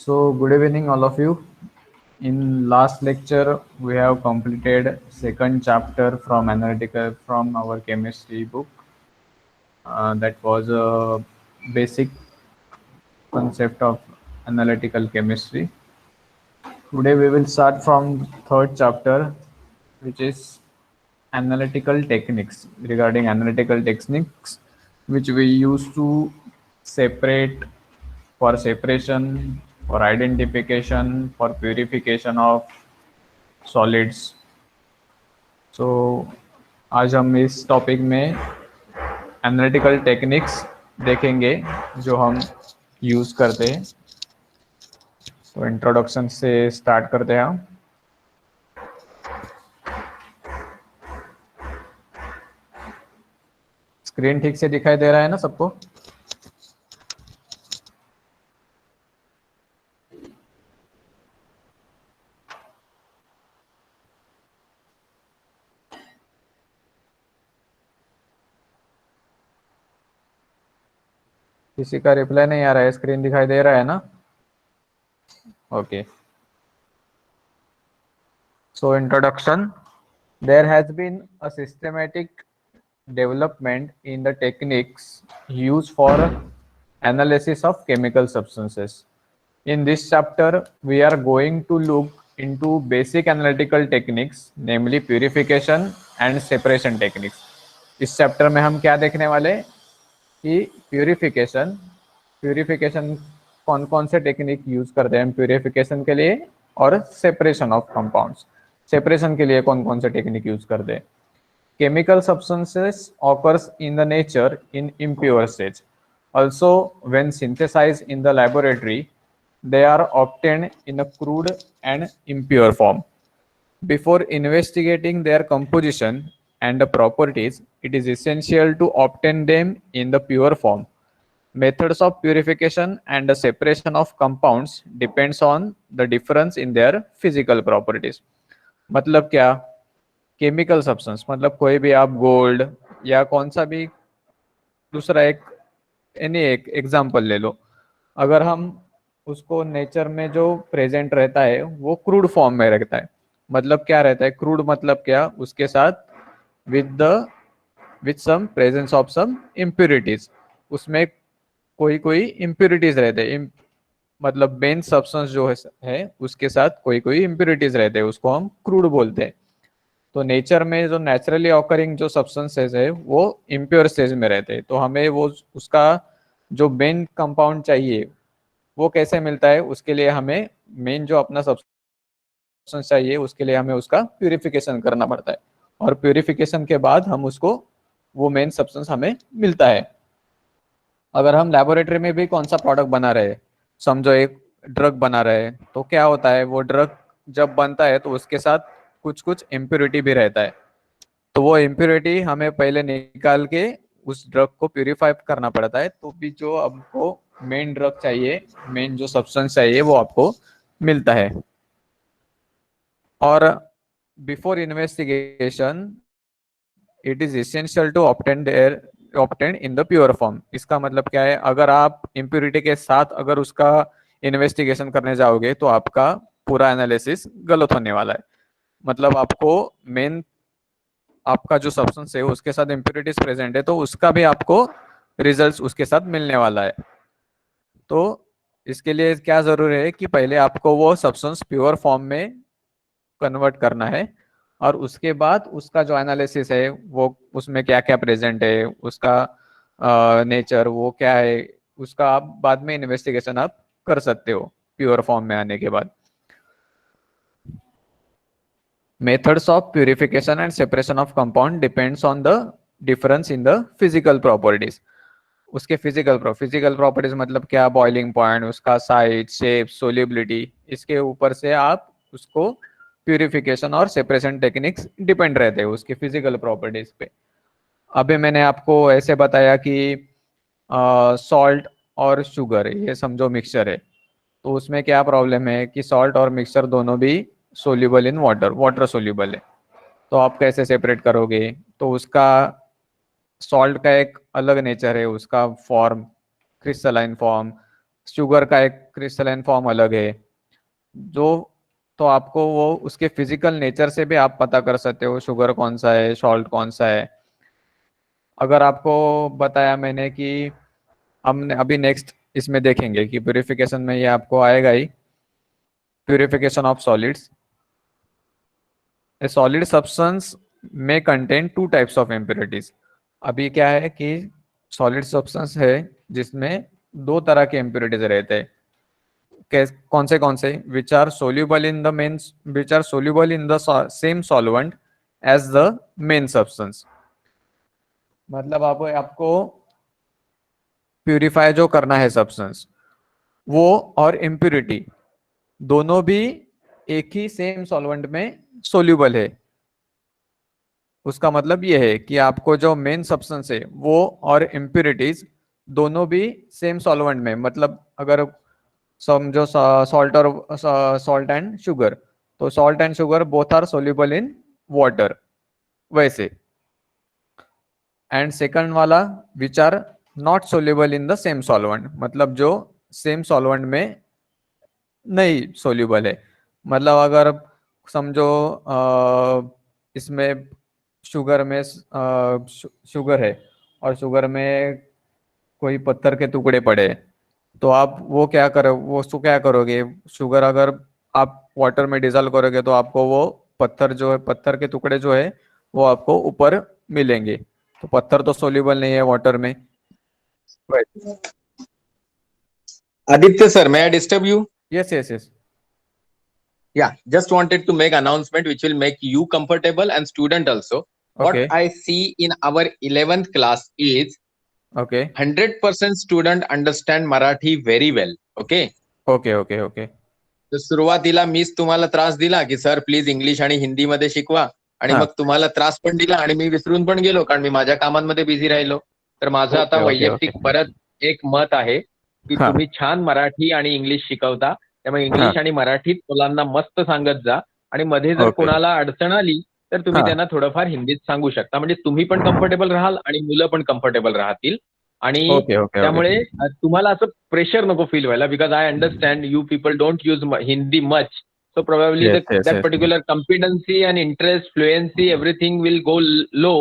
So good evening all of you. In last lecture we have completed second chapter from analytical from our chemistry book. That was a basic concept of analytical chemistry. Today we will start from third chapter, which is analytical techniques. Regarding analytical techniques, which we use to separate for separation, for identification, for purification of solids. So आज हम इस topic में analytical techniques देखेंगे जो हम use करते हैं. तो introduction से start करते हैं हम. Screen ठीक से दिखाई दे रहा है ना सबको? किसी का रिप्लाई नहीं आ रहा है. स्क्रीन दिखाई दे रहा है ना? Okay. So introduction. There has been a systematic development in the techniques used for analysis of chemical substances. In this chapter, we are going to look into basic analytical techniques, namely purification and separation techniques. Is chapter में हम क्या देखने वाले कि purification कौन कौन से technique use करते हैं हम purification के लिए, और separation of compounds, separation के लिए कौन कौन से टेक्निक यूज करते हैं. Chemical substances occurs in the nature in impure stage. Also, when synthesized in the laboratory, they are obtained in a crude and impure form. Before investigating their composition and the properties, it is essential to obtain them in the pure form. Methods of purification and the separation of compounds depends on the difference in their physical properties. मतलब क्या? Chemical substance मतलब कोई भी आप gold या कौन सा भी दूसरा एक एक एग्जांपल ले लो. अगर हम उसको नेचर में जो प्रेजेंट रहता है वो क्रूड फॉर्म में रहता है. मतलब क्या रहता है क्रूड? मतलब क्या? उसके साथ with some presence of some impurities. उसमें कोई कोई इम्प्योरिटीज रहते हैं. मतलब मेन सब्सटेंस जो है उसके साथ कोई कोई इम्प्योरिटीज रहते हैं, उसको हम क्रूड बोलते हैं. तो नेचर में जो नेचुरली ऑकरिंग जो सब्सटेंसेस है वो इम्प्योर स्टेज में रहते हैं. तो हमें वो उसका जो मेन कंपाउंड चाहिए वो कैसे मिलता है, उसके लिए हमें मेन जो अपना सब्सटेंस चाहिए उसके लिए हमें उसका प्यूरिफिकेशन करना पड़ता है. और प्यूरिफिकेशन के बाद हम उसको वो मेन सब्सटेंस हमें मिलता है. अगर हम लेबोरेटरी में भी कौन सा प्रोडक्ट बना रहे हैं, समझो एक ड्रग बना रहे हैं, तो क्या होता है वो ड्रग जब बनता है तो उसके साथ कुछ कुछ इम्प्योरिटी भी रहता है. तो वो इम्प्योरिटी हमें पहले निकाल के उस ड्रग को प्यूरिफाई करना पड़ता है. तो भी जो आपको मेन ड्रग चाहिए, मेन जो सब्सटेंस चाहिए वो आपको मिलता है. और before investigation it is essential to obtain in the pure form. इसका मतलब क्या है? अगर आप इम्प्योरिटी के साथ अगर उसका इन्वेस्टिगेशन करने जाओगे तो आपका पूरा एनालिसिस गलत होने वाला है. मतलब आपको मेन आपका जो सब्सटेंस है उसके साथ इम्प्योरिटीज प्रेजेंट है तो उसका भी आपको रिजल्ट्स उसके साथ मिलने वाला है. तो इसके लिए क्या जरूरी है कि पहले आपको वो सब्सटेंस प्योर फॉर्म में कन्वर्ट करना है, और उसके बाद उसका जो एनालिसिस है वो उसमें क्या क्या प्रेजेंट है, उसका नेचर वो क्या है, उसका आप बाद में इन्वेस्टिगेशन आप कर सकते हो प्योर फॉर्म में आने के बाद. Methods of purification and separation of compound depends on the difference in the physical properties. उसके फिजिकल प्रॉपर्टीज मतलब क्या? बॉइलिंग पॉइंट, उसका साइज, शेप, सोल्यूबिलिटी, इसके ऊपर से आप उसको प्यूरिफिकेशन और सेपरेशन टेक्निक्स डिपेंड रहते हैं उसके फिजिकल प्रॉपर्टीज पे. अभी मैंने आपको ऐसे बताया कि सॉल्ट और शुगर ये समझो मिक्सचर है, तो उसमें क्या प्रॉब्लम है कि सॉल्ट और मिक्सचर दोनों भी सोल्यूबल इन वाटर सोल्यूबल है. तो आप कैसे सेपरेट करोगे? तो उसका सॉल्ट का एक अलग नेचर है, उसका फॉर्म क्रिस्टलाइन फॉर्म, शुगर का एक क्रिस्टलाइन फॉर्म अलग है, जो तो आपको वो उसके फिजिकल नेचर से भी आप पता कर सकते हो शुगर कौन सा है, सॉल्ट कौन सा है। अगर आपको बताया मैंने कि हमने अभी नेक्स्ट इसमें देखेंगे कि प्यूरिफिकेशन में ये आपको आएगा ही, purification of solids. A solid substance may contain two types of impurities. अभी क्या है कि सॉलिड सब्सटेंस है जिसमें दो तरह के इम्प्योरिटीज रहते हैं। कौन से which are soluble in the main, which are soluble in the same solvent as the main substance. मतलब आपको प्यूरिफाई जो करना है सब्सटेंस, वो और इम्प्यूरिटी दोनों भी एक ही सेम सॉल्वेंट में सोल्यूबल है। उसका मतलब ये है कि आपको जो मेन सब्सटेंस है वो और इम्प्यूरिटीज दोनों भी सेम सॉल्वेंट में, मतलब अगर समझो सॉल्ट और सॉल्ट एंड शुगर, तो salt and sugar both are soluble in water वैसे। एंड सेकंड वाला which are not soluble in the same solvent, मतलब जो सेम सॉल्वेंट में नहीं सोल्यूबल है। मतलब अगर समझो इसमें शुगर में शुगर है और शुगर में कोई पत्थर के टुकड़े पड़े, तो आप वो क्या करो, वो उसको क्या करोगे, शुगर अगर आप वाटर में डिजोल्व करोगे तो आपको वो पत्थर जो है, पत्थर के टुकड़े जो है वो आपको ऊपर मिलेंगे। तो पत्थर तो सोल्यूबल नहीं है वाटर में। Aditya sir, may I disturb you? Yes yes yes. Yeah, just wanted to make announcement which will make you comfortable and student also. What okay I see in our 11th class is okay 100% student understand Marathi very well. Okay. Okay okay okay तर सुरुवातीला मीच तुम्हाला त्रास दिला की sir please English आणि हिंदी मध्ये शिकवा, आणि हाँ मग तुम्हाला त्रास पण दिला आणि मी विसरून पण गेलो कारण मी माझ्या कामांमध्ये बिझी राहिलो. तर माझं आता ओके ओके ओके वैयक्तिक परत एक मत आहे की हाँ तुम्ही छान मराठी आणि इंग्लिश शिकवता, त्यामुळे हाँ इंग्लिश आणि मराठीत मुलांना मस्त सांगत जा, आणि मध्ये जर ओके कुणाला अडचण आली तर तुम्ही हाँ त्यांना थोडंफार हिंदीत सांगू शकता, म्हणजे तुम्ही पण कम्फर्टेबल राहाल आणि मुलं पण कम्फर्टेबल राहतील. आणि ओके ओके ओके त्यामुळे तुम्हाला असं प्रेशर नको फील व्हायला, because I understand you people don't use Hindi much. So probably yes yes that yes particular competency and interest, fluency, everything will go low.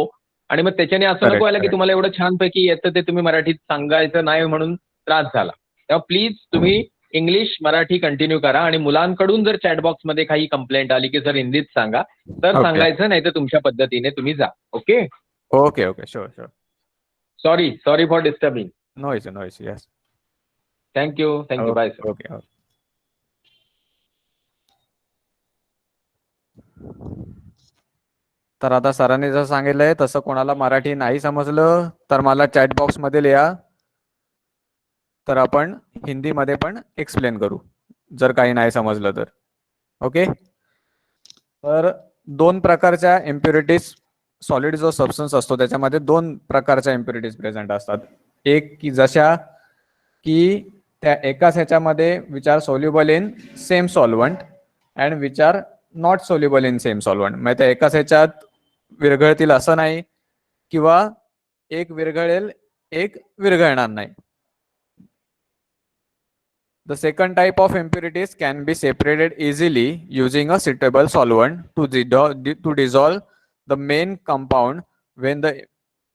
आणि मग त्याच्याने असं नको करेक्ट व्हायला की करेक्ट तुम्हाला एवढं छानपैकी येतं ते तुम्ही मराठीत सांगायचं नाही म्हणून त्रास झाला. तेव्हा प्लीज तुम्ही इंग्लिश मराठी कंटिन्यू करा, आणि मुलांकडून जर चॅटबॉक्स मध्ये काही कंप्लेंट आली की सर हिंदीत सांगा, तर ओके सांगायचं, नाही तर तुमच्या पद्धतीने तुम्ही जा. Okay. Okay okay sure sure sorry sorry for disturbing. No issue no issue yes thank you bye sir. Okay okay okay तर आता सरांनी जसं सांगितलंय तसं कोणाला मराठी नाही समजलं तर मला चॅट बॉक्स मध्ये लिहा, तर आपण हिंदीमध्ये पण एक्सप्लेन करू जर काही नाही समजलं तर. ओके. तर दोन प्रकारच्या इम्प्युरिटीज, सॉलिड जो सबस्टन्स असतो त्याच्यामध्ये दोन प्रकारच्या इम्प्युरिटीज प्रेझेंट असतात. एक की जशा की त्या एकाच ह्याच्यामध्ये which are soluble in same solvent and which are not soluble in same solvent. म्हणजे त्या एकाच ह्याच्यात विरघळतील असं नाही, किंवा एक विरघळेल एक विरघळणार नाही. The second type of impurities can be separated easily using a suitable solvent to dissolve the main compound when the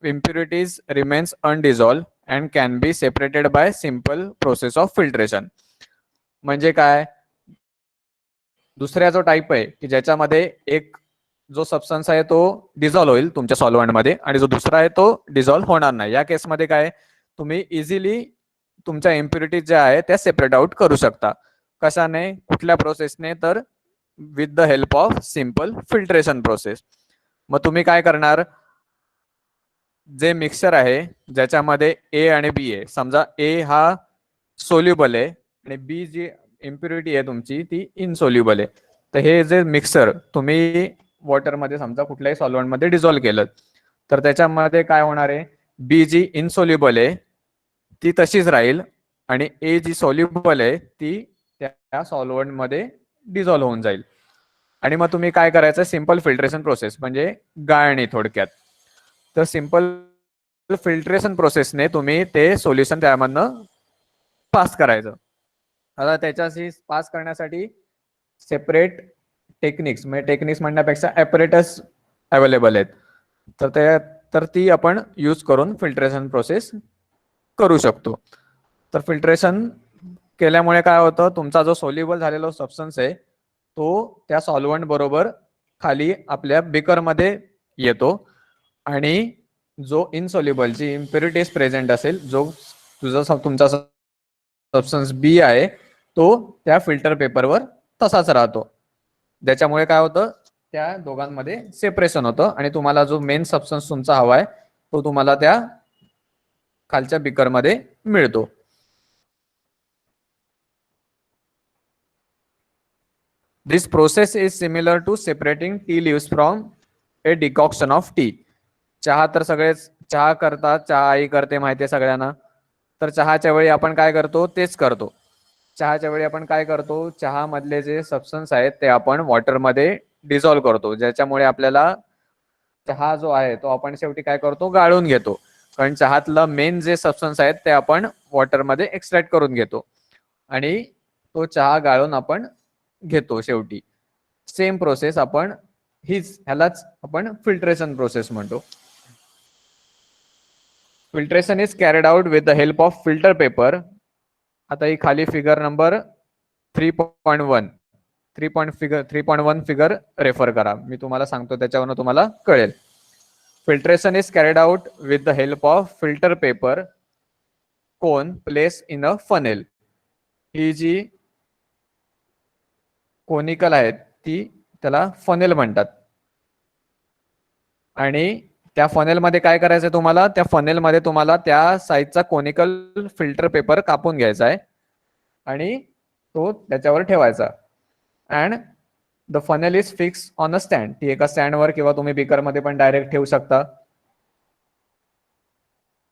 impurities remains undissolved and can be separated by simple process of filtration. म्हणजे काय, दुसरा जो type आहे की ज्याच्यामध्ये एक जो substance आहे तो डिझॉल्व्ह होईल तुमच्या सॉल्व्हंटमध्ये आणि जो दुसरा आहे तो डिझॉल्व्ह होणार नाही. या केसमध्ये काय, तुम्ही इझिली तुमच्या इम्प्युरिटीज ज्या आहे त्या सेपरेट आउट करू शकता. कशाने, कुठल्या प्रोसेसने, तर with the help of simple filtration process. मग तुम्ही काय करणार, जे मिक्सचर आहे ज्याच्यामध्ये ए आणि बी आहे, समजा ए हा सोल्युबल आहे आणि बी जी इम्प्युरिटी आहे तुमची ती इनसोल्युबल आहे, तर हे जे मिक्सचर तुम्ही वॉटरमध्ये समजा कुठल्याही सॉल्व्हंटमध्ये डिझॉल्व्ह केलं तर त्याच्यामध्ये काय होणार आहे, बी जी इनसोल्युबल आहे ती तशीच राहील आणि ए जी सोल्युबल आहे ती त्या सॉल्व्हंटमध्ये डिझॉल्व्ह होऊन जाईल. आणि मग तुम्ही काय करायचं, सिंपल फिल्ट्रेशन प्रोसेस म्हणजे गाळणी थोडक्यात. तर सिंपल फिल्ट्रेशन प्रोसेसने तुम्ही ते सोल्युशन त्यामधनं पास करायचं. आता त्याच्याशी पास करण्यासाठी सेपरेट टेक्निक्स, म्हणजे टेक्निक्स म्हणण्यापेक्षा ॲपरेटस अवेलेबल आहेत. तर ती आपण यूज करून फिल्ट्रेशन प्रोसेस करू शकतो. तर फिल्ट्रेशन केल्यामुळे काय होतं, तुमचा जो सोल्युबल झालेला सबस्टन्स आहे तो त्या सॉल्व्हंट बरोबर खाली आपल्या बिकरमध्ये येतो आणि जो इनसॉल्युबल जी इम्प्युरिटीज प्रेझेंट असेल, जो तुमचा सबस्टन्स बी आहे, तो त्या फिल्टर पेपरवर तसाच राहतो. ज्याच्यामुळे काय होतं, त्या दोघांमध्ये सेपरेशन होतं आणि तुम्हाला जो मेन सबस्टन्स तुमचा हवा आहे तो तुम्हाला त्या खालच्या बिकरमध्ये मिळतो. This process is similar to separating tea leaves from a decoction of tea. चहा तर सगळेच चहा करतात, चहा आई करते माहिती आहे सगळ्यांना. तर चहाच्या वेळी आपण काय करतो तेच करतो. चहाच्या वेळी आपण काय करतो, चहा मधले जे सबस्टन्स आहेत ते आपण वॉटरमध्ये डिझॉल्व करतो, ज्याच्यामुळे आपल्याला चहा जो आहे तो आपण शेवटी काय करतो, गाळून घेतो. कारण चहातलं मेन जे सबस्टन्स आहेत ते आपण वॉटरमध्ये एक्सट्रॅक्ट करून घेतो आणि तो चहा गाळून आपण घेतो शेवटी. सेम प्रोसेस आपण ह्यालाच आपण फिल्ट्रेशन प्रोसेस म्हणतो. Filtration is carried out with the help of filter paper. आता ही खाली फिगर नंबर 3.1 3.1 फिगर रेफर करा, मी तुम्हाला सांगतो त्याच्यावरून तुम्हाला कळेल. Filtration is carried out with the help of filter paper cone place in a funnel. ही जी कोनिकल आहेत ती त्याला फनेल म्हणतात आणि त्या फनेलमध्ये काय करायचं तुम्हाला, त्या फनेलमध्ये तुम्हाला त्या साईजचा कोनिकल फिल्टर पेपर कापून घ्यायचा आहे आणि तो त्याच्यावर ठेवायचा. And the funnel is fix on a stand. ती एका स्टँडवर किंवा तुम्ही बिकरमध्ये पण डायरेक्ट ठेवू शकता.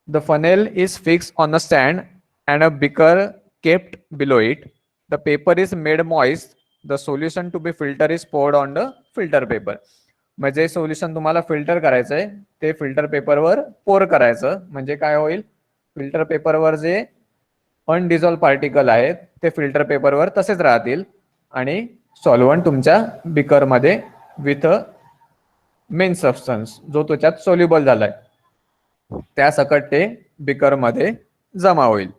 The funnel is fix on a stand and a beaker kept below it. The paper is made moist. The solution to be filter is poured on the filter paper. म्हणजे solution तुम्हाला filter करायचंय ते filter पेपरवर पोर करायचं. म्हणजे काय होईल, फिल्टर पेपरवर जे अनडिझॉल्व पार्टिकल आहेत ते फिल्टर पेपरवर तसेच राहतील आणि सॉल्व्हंट तुमच्या बिकरमध्ये विथ मेन सबस्टन्स जो त्याच्यात सोल्युबल झालाय त्या सकट ते बिकरमध्ये जमा होईल.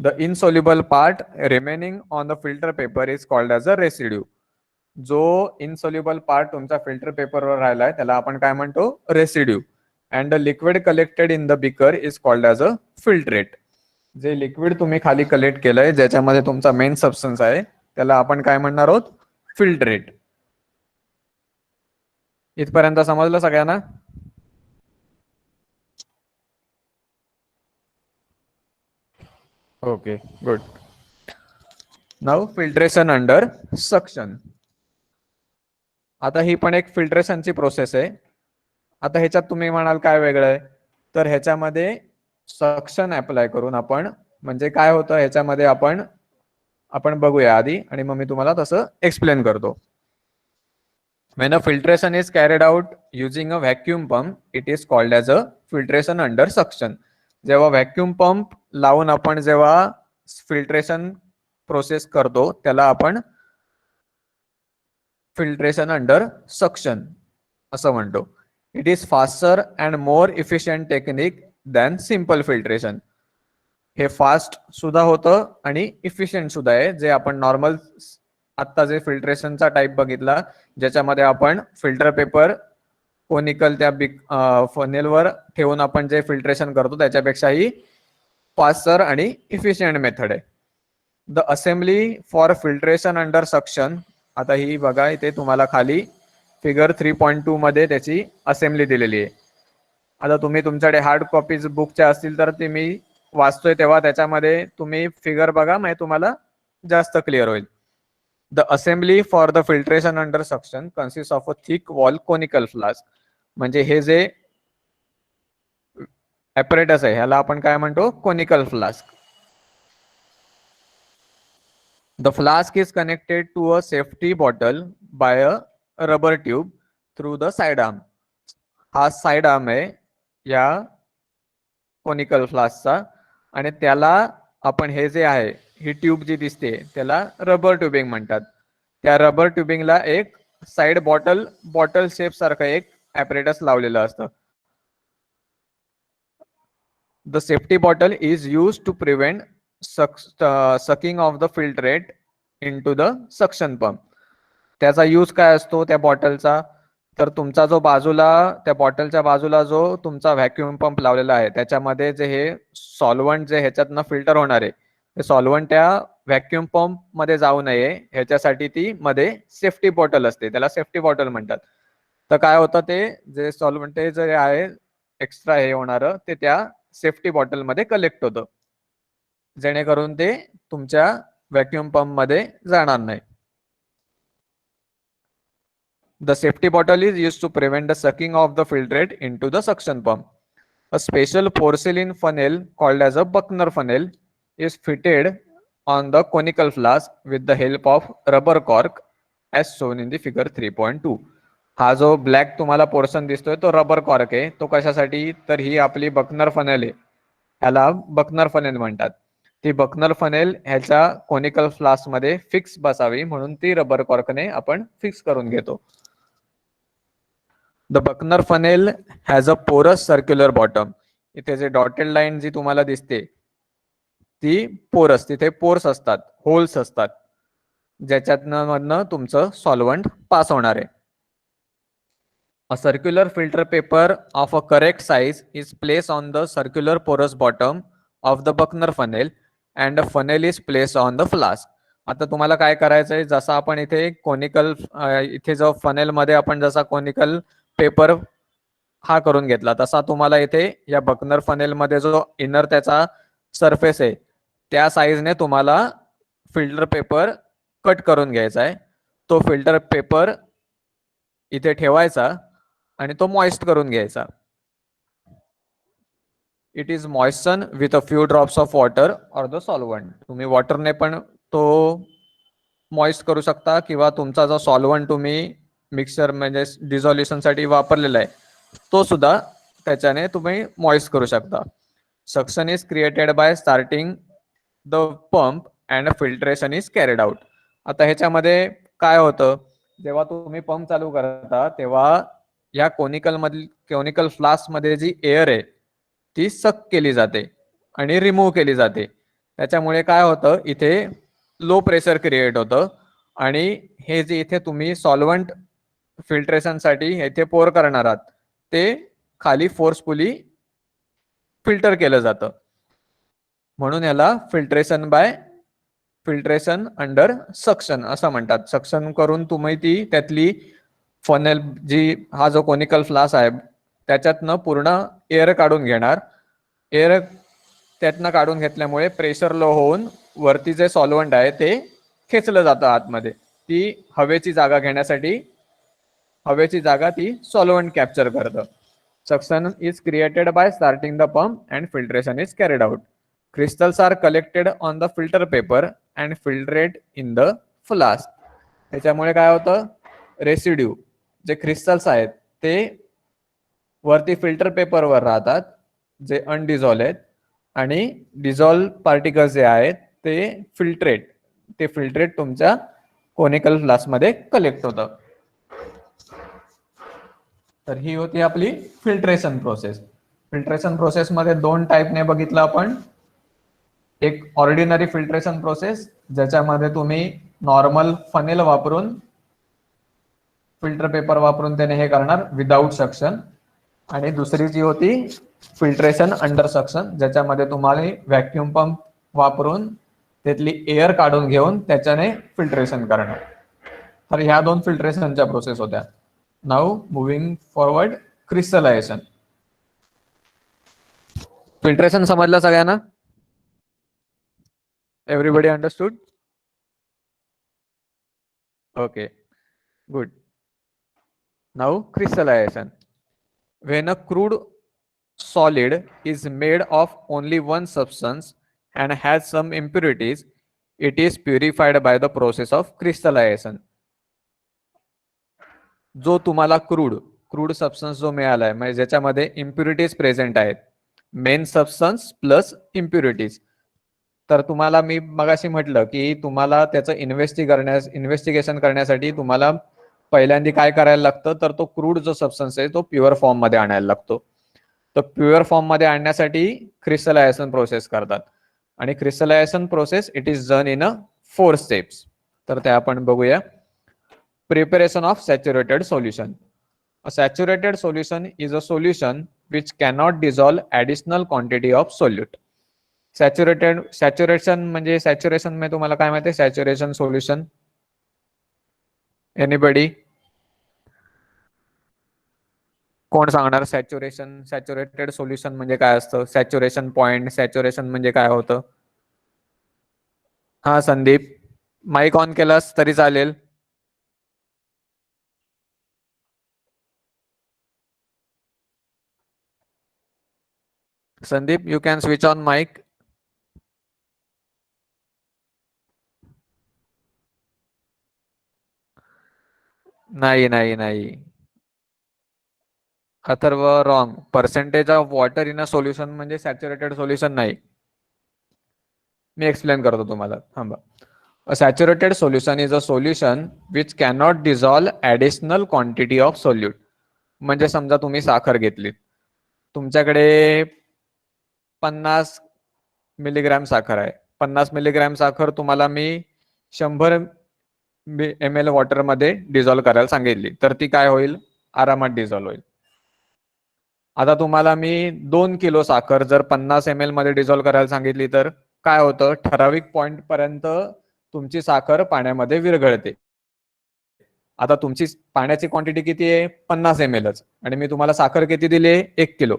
The insoluble part remaining on the filter paper is called as a residue. जो इनसोल्युबल पार्ट तुमचा फिल्टर पेपरवर राहिलाय त्याला आपण काय म्हणतो, residue. And the liquid collected in the beaker is called as a filtrate. जे लिक्विड तुम्ही खाली कलेक्ट केलंय ज्याच्यामध्ये तुमचा मेन सबस्टन्स आहे त्याला आपण काय म्हणणार आहोत, फिल्ट्रेट. इथपर्यंत समजलं सगळ्यांना? Okay, good. Now filtration under suction. आता ही पण एक फिल्ट्रेशनची प्रोसेस आहे. आता ह्याच्यात तुम्ही म्हणाल काय वेगळं आहे, तर ह्याच्यामध्ये सक्शन अप्लाय करून आपण, म्हणजे काय होतं ह्याच्यामध्ये आपण बघूया आधी आणि मग मी तुम्हाला तसं एक्सप्लेन करतो. When a filtration is carried out using a vacuum pump, it is called as a filtration under suction. जेव्हा व्हॅक्यूम पंप लावून आपण जेव्हा फिल्ट्रेशन प्रोसेस करतो त्याला आपण फिल्ट्रेशन अंडर सक्शन असं म्हणतो. It is faster and more efficient technique than simple filtration. हे फास्ट सुद्धा होतं आणि इफिशियंट सुद्धा आहे. जे आपण नॉर्मल आत्ता जे फिल्ट्रेशनचा टाईप बघितला ज्याच्यामध्ये आपण फिल्टर पेपर कोनिकल त्या बिग फनेलवर ठेवून आपण जे फिल्ट्रेशन करतो त्याच्यापेक्षाही फास्टर आणि इफिशियंट मेथड आहे. The assembly for filtration under suction. आता ही बघा इथे तुम्हाला खाली फिगर 3.2 मध्ये त्याची असेंब्ली दिलेली आहे. आता तुम्ही तुमच्याकडे हार्ड कॉपीज बुकच्या असतील तर ते मी वाचतोय तेव्हा त्याच्यामध्ये तुम्ही फिगर बघा, म्हणजे तुम्हाला जास्त क्लिअर होईल. The assembly for the filtration under suction consist of a thick wall conical flask. म्हणजे हे जे ॲपरेटस आहे ह्याला आपण काय म्हणतो, conical flask. The flask is connected to a safety bottle by a rubber tube through the side arm. हा side arm आहे. या कोनिकल फ्लास्कचा, आणि त्याला आपण हे जे आहे ही ट्यूब जी दिसते त्याला रबर ट्युबिंग म्हणतात. त्या रबर ट्युबिंगला एक साइड बॉटल शेप सारखं एक ॲपरेटस लावलेलं असतं. The safety bottle is use to prevent sucking of the filtrate into the suction pump. त्याचा यूज काय असतो त्या बॉटलचा, तर तुमचा जो बाजूला त्या बॉटलच्या बाजूला जो तुमचा व्हॅक्युम पंप लावलेला आहे त्याच्यामध्ये जे हे सॉल्व्हंट जे ह्याच्यातनं फिल्टर होणार आहे ते सॉल्व्हंट त्या व्हॅक्युम पंप मध्ये जाऊ नये ह्याच्यासाठी ती मध्ये सेफ्टी बॉटल असते, त्याला सेफ्टी बॉटल म्हणतात. तर काय होतं ते जे सॉल्व्हंट जे आहे एक्स्ट्रा हे होणारं ते त्या सेफ्टी बॉटल मध्ये कलेक्ट होतं, जेणेकरून ते तुमच्या व्हॅक्युम पंप मध्ये जाणार नाही. The safety bottle is used to prevent the sucking of the filtrate into the suction pump. A special porcelain funnel called as a Buckner funnel is fitted on the conical flask with the help of rubber cork as shown in the figure 3.2. हा जो black तुम्हाला portion दिसतोय तो rubber cork आहे. तो कशासाठी, तर ही आपली बकनर फनेल आहे, ह्याला बकनर फनेल म्हणतात. ती बकनर फनेल ह्याच्या कोनिकल फ्लास्क मध्ये फिक्स बसावी म्हणून ती रबर कॉर्कने आपण फिक्स करून घेतो. The Buchner funnel has a porous circular bottom. इथे जे डॉटेड लाईन जी तुम्हाला दिसते ती पोरस, तिथे पोर्स असतात, होल्स असतात, ज्याच्यातनं मधनं तुमचं सॉल्व्हंट पास होणार आहे. A circular filter paper of a correct size is placed on the circular porous bottom of the Buckner funnel and a funnel is placed on the flask. आता तुम्हाला काय करायचं आहे, जसा आपण इथे कोनिकल इथे जो फनेल मध्ये आपण जसा कोनिकल पेपर हा करून घेतला तसा तुम्हाला इथे या बकनर फनेल मध्ये जो इनर त्याचा सरफेस आहे त्या साईजने तुम्हाला फिल्टर पेपर कट करून घ्यायचा आहे. तो फिल्टर पेपर इथे ठेवायचा आणि तो मॉइस्ट करून घ्यायचा. It is moistened with a few drops of water or the solvent. तुम्ही वॉटरने पण तो मॉइस्ट करू शकता किंवा तुमचा जो सॉल्व्हंट तुम्ही मिक्सर म्हणजे डिझॉल्युशन साठी वापरलेला आहे तो सुद्धा त्याच्याने तुम्ही मॉइस्ट करू शकता. Suction is created by starting the pump and filtration is carried out. आता ह्याच्यामध्ये काय होतं, जेव्हा तुम्ही पंप चालू करता तेव्हा या कोनिकल फ्लास्क मध्ये जी एअर आहे ती सक केली जाते आणि रिमूव्ह केली जाते. त्याच्यामुळे काय होतं, इथे लो प्रेशर क्रिएट होतं आणि हे जे इथे तुम्ही सॉल्व्हंट फिल्ट्रेशनसाठी इथे पोर करणार आहात ते खाली फोर्सफुली फिल्टर केलं जातं. म्हणून याला फिल्ट्रेशन अंडर सक्शन असं म्हणतात. सक्शन करून तुम्ही ती त्यातली फनेल जी हा जो कोनिकल फ्लास्क आहे त्याच्यातनं पूर्ण एअर काढून घेणार. एअर त्यातनं काढून घेतल्यामुळे प्रेशर लो होऊन वरती जे सॉल्व्हंट आहे ते खेचलं जातं आतमध्ये. ती हवेची जागा ती सॉल्व्हंट कॅप्चर करतं. Suction is created by starting the pump and filtration is carried out. Crystals are collected on the filter paper and filtrate in the flask. त्याच्यामुळे काय होतं, रेसिड्यू जे क्रिस्टल्स आहेत ते वरती फिल्टर पेपरवर राहतात जे अनडिझॉल्व आहेत आणि डिझॉल्व पार्टिकल्स जे आहेत ते फिल्ट्रेट तुमच्या कोनिकल फ्लास्क मध्ये कलेक्ट होतं. तर ही होती आपली फिल्ट्रेशन प्रोसेस. फिल्ट्रेशन प्रोसेस मध्ये दोन टाईपने बघितलं आपण. एक ऑर्डिनरी फिल्ट्रेशन प्रोसेस ज्याच्यामध्ये तुम्ही नॉर्मल फनेल वापरून फिल्टर पेपर वापरून त्याने हे करणार विदाउट सक्शन, आणि दुसरी जी होती फिल्ट्रेशन अंडर सक्शन ज्याच्यामध्ये तुम्हाला व्हॅक्युम पंप वापरून त्यातली एअर काढून घेऊन त्याच्याने फिल्ट्रेशन करणार. तर ह्या दोन फिल्ट्रेशनच्या प्रोसेस होत्या. Now moving forward, crystallization. Filtration समजलं सगळ्यांना? Everybody understood? Okay, good. Now crystallization. When a crude solid is made of only one substance and has some impurities, it is purified by the process of crystallization. जो तुम्हाला crude substance जो मिळालाय म्हणजे ज्याच्यामध्ये impurities present आहेत, main substance plus impurities. तर तुम्हाला मी मगाशी म्हटलं की तुम्हाला त्याचं इन्व्हेस्टिगेशन करण्यासाठी तुम्हाला पहिल्यांदा काय करायला लागतं, तर तो क्रूड जो सबस्टन्स आहे तो प्युअर फॉर्म मध्ये आणायला लागतो. तर प्युअर फॉर्म मध्ये आणण्यासाठी क्रिस्टलायझेशन प्रोसेस करतात, आणि crystallization process it is done in 4 steps. तर ते आपण बघूया. Preparation of saturated solution. A saturated solution is a solution which cannot dissolve additional quantity of solute. Saturation म्हणजे सॅच्युरेशन मध्ये तुम्हाला काय माहिती आहे? Saturation solution, anybody? कोण सांगणार? सॅच्युरेटेड सोल्युशन म्हणजे काय असतं? सॅच्युरेशन पॉइंट, सॅच्युरेशन म्हणजे काय होतं? हा संदीप, माईक ऑन केलास तरी चालेल. Sandeep, you can switch on mic. नाही नाही नाही, Atharva wrong. Percentage of water in a solution म्हणजे सॅच्युरेटेड सोल्युशन नाही. मी एक्सप्लेन करतो तुम्हाला, थांबा. A saturated solution is a solution which cannot dissolve additional quantity of solute. म्हणजे समजा तुम्ही साखर घेतली, तुमच्याकडे 50 मिलीग्रॅम साखर आहे. 50 मिलीग्रॅम साखर तुम्हाला मी 100 ml वॉटरमध्ये डिझॉल्व करायला सांगितली, तर ती काय होईल? आरामात डिझॉल्व होईल. आता तुम्हाला मी 2 किलो साखर जर 50 ml मध्ये डिझॉल्व करायला सांगितली, तर काय होतं? ठराविक पॉइंट पर्यंत तुमची साखर पाण्यामध्ये विरघळते. आता तुमची पाण्याची क्वांटिटी किती आहे? 50 ml, आणि मी तुम्हाला साखर किती दिली आहे? 1 किलो.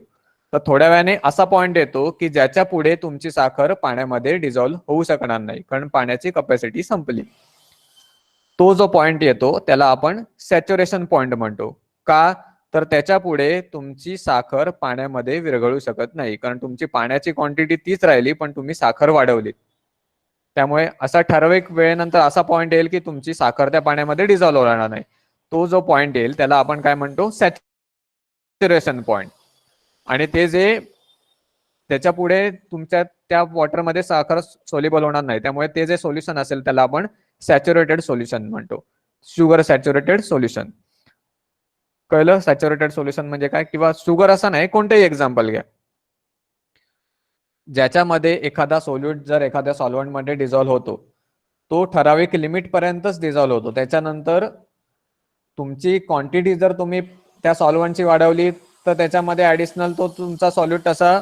तर थोड्या वेळाने असा पॉइंट येतो की ज्याच्या पुढे तुमची साखर पाण्यामध्ये डिझॉल्व होऊ शकणार नाही, कारण पाण्याची कपॅसिटी संपली. तो जो पॉइंट येतो त्याला आपण सॅच्युरेशन पॉइंट म्हणतो. का? तर त्याच्या पुढे तुमची साखर पाण्यामध्ये विरघळू शकत नाही, कारण तुमची पाण्याची क्वांटिटी तीच राहिली पण तुम्ही साखर वाढवली. त्यामुळे असा ठराविक वेळेनंतर असा पॉइंट येईल की तुमची साखर त्या पाण्यामध्ये डिझॉल्व होणार नाही. तो जो पॉइंट येईल त्याला आपण काय म्हणतो? Saturation point. आणि ते जे त्याच्या पुढे तुमच्या त्या वॉटरमध्ये साखर सोल्युबल होणार नाही, त्यामुळे ते जे सोल्युशन असेल त्याला आपण सॅच्युरेटेड सोल्युशन म्हणतो. Sugar saturated solution. कळलं सॅच्युरेटेड सोल्युशन म्हणजे काय? किंवा शुगर असं नाही, कोणतेही एक्झाम्पल घ्या ज्याच्यामध्ये एखादा सोल्यूट जर एखाद्या सॉल्व्हंट मध्ये डिझॉल्व्ह होतो, तो ठराविक लिमिट पर्यंतच डिझॉल्व्ह होतो. त्याच्यानंतर तुमची क्वांटिटी जर तुम्ही त्या सॉल्व्हंटची वाढवली तर त्याच्यामध्ये ऍडिशनल तो तुमचा सॉल्यूट असा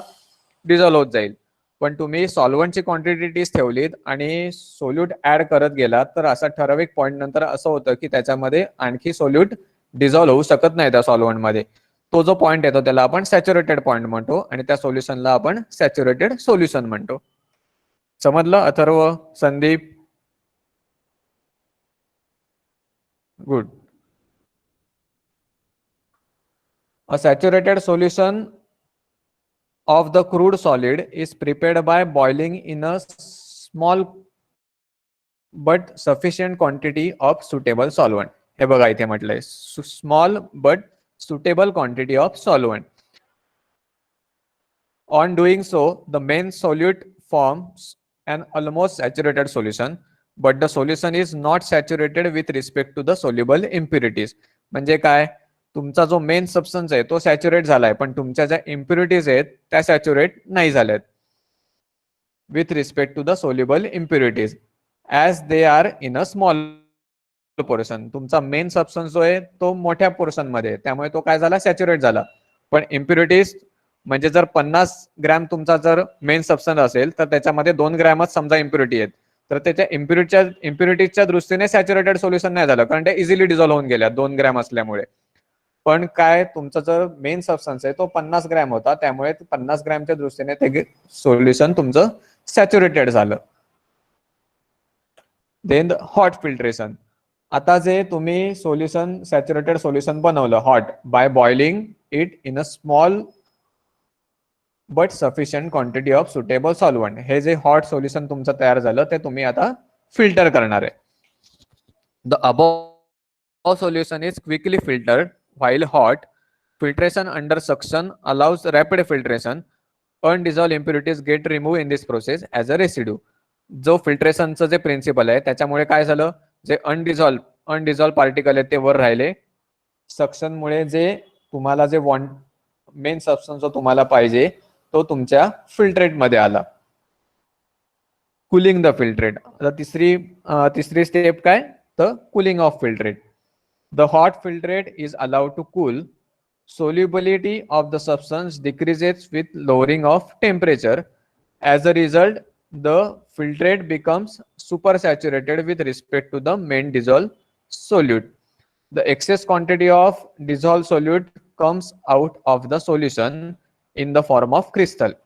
डिझॉल्व्ह होत जाईल. पण तुम्ही सॉल्व्हंटची क्वांटिटी तीच ठेवलीत आणि सोल्यूट ऍड करत गेलात, तर असा ठराविक पॉइंट नंतर असं होतं की त्याच्यामध्ये आणखी सोल्यूट डिझॉल्व्ह होऊ शकत नाही त्या सॉल्व्हंटमध्ये. तो जो पॉइंट येतो त्याला आपण सॅच्युरेटेड पॉइंट म्हणतो, आणि त्या सोल्युशनला आपण सॅच्युरेटेड सोल्युशन म्हणतो. समजलं Atharva, Sandeep? Good. A saturated solution of the crude solid is prepared by boiling in a small but sufficient quantity of suitable solvent. हे बघा इथे म्हटलंय small but suitable quantity of solvent. On doing so, the main solute forms an almost saturated solution, but the solution is not saturated with respect to the soluble impurities. म्हणजे काय? तुमचा जो main substance आहे तो saturate झालाय, पण तुमच्या ज्या इम्प्युरिटीज आहेत त्या सॅच्युरेट नाही झाल्यात with respect to the soluble impurities, as they are in a small portion. तुमचा मेन सबस्टन्स जो आहे तो मोठ्या पोर्शन मध्ये, त्यामुळे तो काय झाला? सॅच्युरेट झाला. पण इम्प्युरिटीज म्हणजे जर 50 ग्रॅम तुमचा जर मेन सबस्टन्स असेल तर त्याच्यामध्ये 2 ग्रॅमच समजा इम्प्युरिटी आहेत, तर त्याच्या इम्प्युरिटीजच्या दृष्टीने सॅच्युरेटेड सोल्युशन नाही झालं, कारण ते इझिली डिझॉल्व्ह होऊन गेल्या 2 ग्रॅम असल्यामुळे. पण काय, तुमचा जर मेन सबस्टन्स आहे तो 50 ग्रॅम होता, त्यामुळे 50 ग्रॅमच्या दृष्टीने ते सोल्युशन तुमचं सॅच्युरेटेड झालं. Then hot filtration. आता जे तुम्ही सोल्युशन सॅच्युरेटेड सोल्युशन बनवलं hot by boiling it in a small but sufficient quantity of suitable solvent, हे जे हॉट सोल्युशन तुमचं तयार झालं ते तुम्ही आता फिल्टर करणार आहे. The above solution is quickly filtered while hot. Filtration under suction allows rapid filtration undissolved impurities get remove in this process as a residue. जो फिल्ट्रेशनचं जे प्रिन्सिपल आहे त्याच्यामुळे काय झालं, जे अनडिझॉल्व पार्टिकल आहेत ते वर राहिले. सक्शनमुळे जे तुम्हाला जे मेन सबस्टन्स जो तुम्हाला पाहिजे तो तुमच्या फिल्ट्रेट मध्ये आला. Cooling the filtrate. आता तिसरी स्टेप काय, तर cooling of filtrate. The hot filtrate is allowed to cool. Solubility of the substance decreases with lowering of temperature. As a result, the filtrate becomes supersaturated with respect to the main dissolved solute. The excess quantity of dissolved solute comes out of the solution in the form of crystal.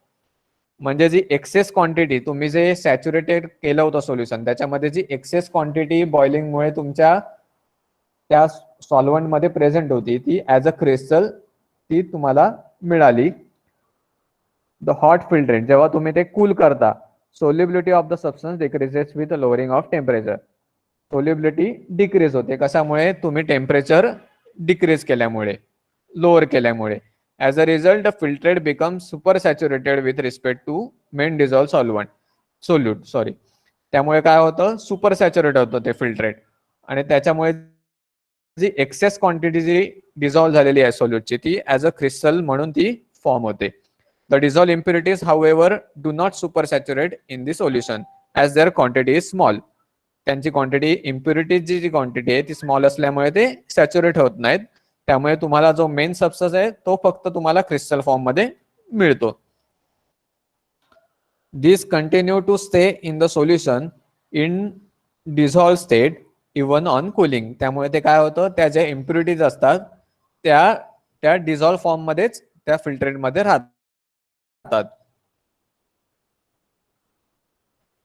म्हणजे जी axis quantity तुम्ही जे saturated केलं होतं solution त्याच्यामध्ये जी axis quantity बॉइलिंगमुळे तुमच्या त्या solvent मध्ये present होती ती ऍज अ क्रिस्टल ती तुम्हाला मिळाली. द हॉट फिल्ट्रेट जेव्हा तुम्ही ते कूल करता, solubility of the substance decreases with lowering of temperature. Solubility decrease होते कशामुळे, तुम्ही टेम्परेचर डिक्रीज केल्यामुळे, लोअर केल्यामुळे. As a result the filtrate become super saturated with respect to main dissolve solute. त्यामुळे काय होतं, सुपर सॅच्युरेट होतं ते फिल्ट्रेट आणि त्याच्यामुळे जी एक्सेस क्वांटिटी जी डिझॉल्व्ह झालेली आहे सोल्यूटची ती ऍज अ क्रिस्टल म्हणून ती फॉर्म होते. The dissolved impurities however do not super saturate in the solution as their quantity is small. त्यांची क्वांटिटी, इम्प्युरिटीजची जी क्वांटिटी आहे ती स्मॉल असल्यामुळे ते सॅच्युरेट होत नाहीत. त्यामुळे तुम्हाला जो मेन सबस्टन्स आहे तो फक्त तुम्हाला क्रिस्टल फॉर्म मध्ये मिळतो. This continue to stay in the solution in dissolved state even on cooling. त्यामुळे ते काय होतं, त्या ज्या इम्प्युरिटीज असतात त्या डिझॉल्व फॉर्म मध्येच त्या फिल्ट्रेट मध्ये राहतात.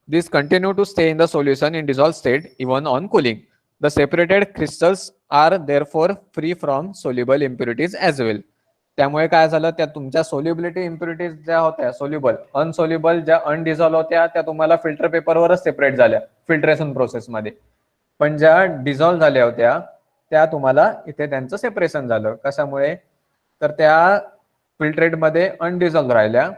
This continue to stay in the solution in dissolved state even on cooling. The separated crystals are therefore free from soluble impurities as well. त्यामुळे काय झालं, त्या तुमच्या सोल्युबिलिटी इम्प्युरिटीज ज्या होत्या सोल्युबल, अनसोल्युबल ज्या अनडिझॉल्व होत्या त्या तुम्हाला फिल्टर पेपरवरच सेपरेट झाल्या फिल्ट्रेशन प्रोसेसमध्ये. पण ज्या डिझॉल्व झाल्या होत्या त्या तुम्हाला इथे त्यांचं सेपरेशन झालं. कशामुळे, तर त्या फिल्ट्रेटमध्ये अनडिझॉल्व राहिल्या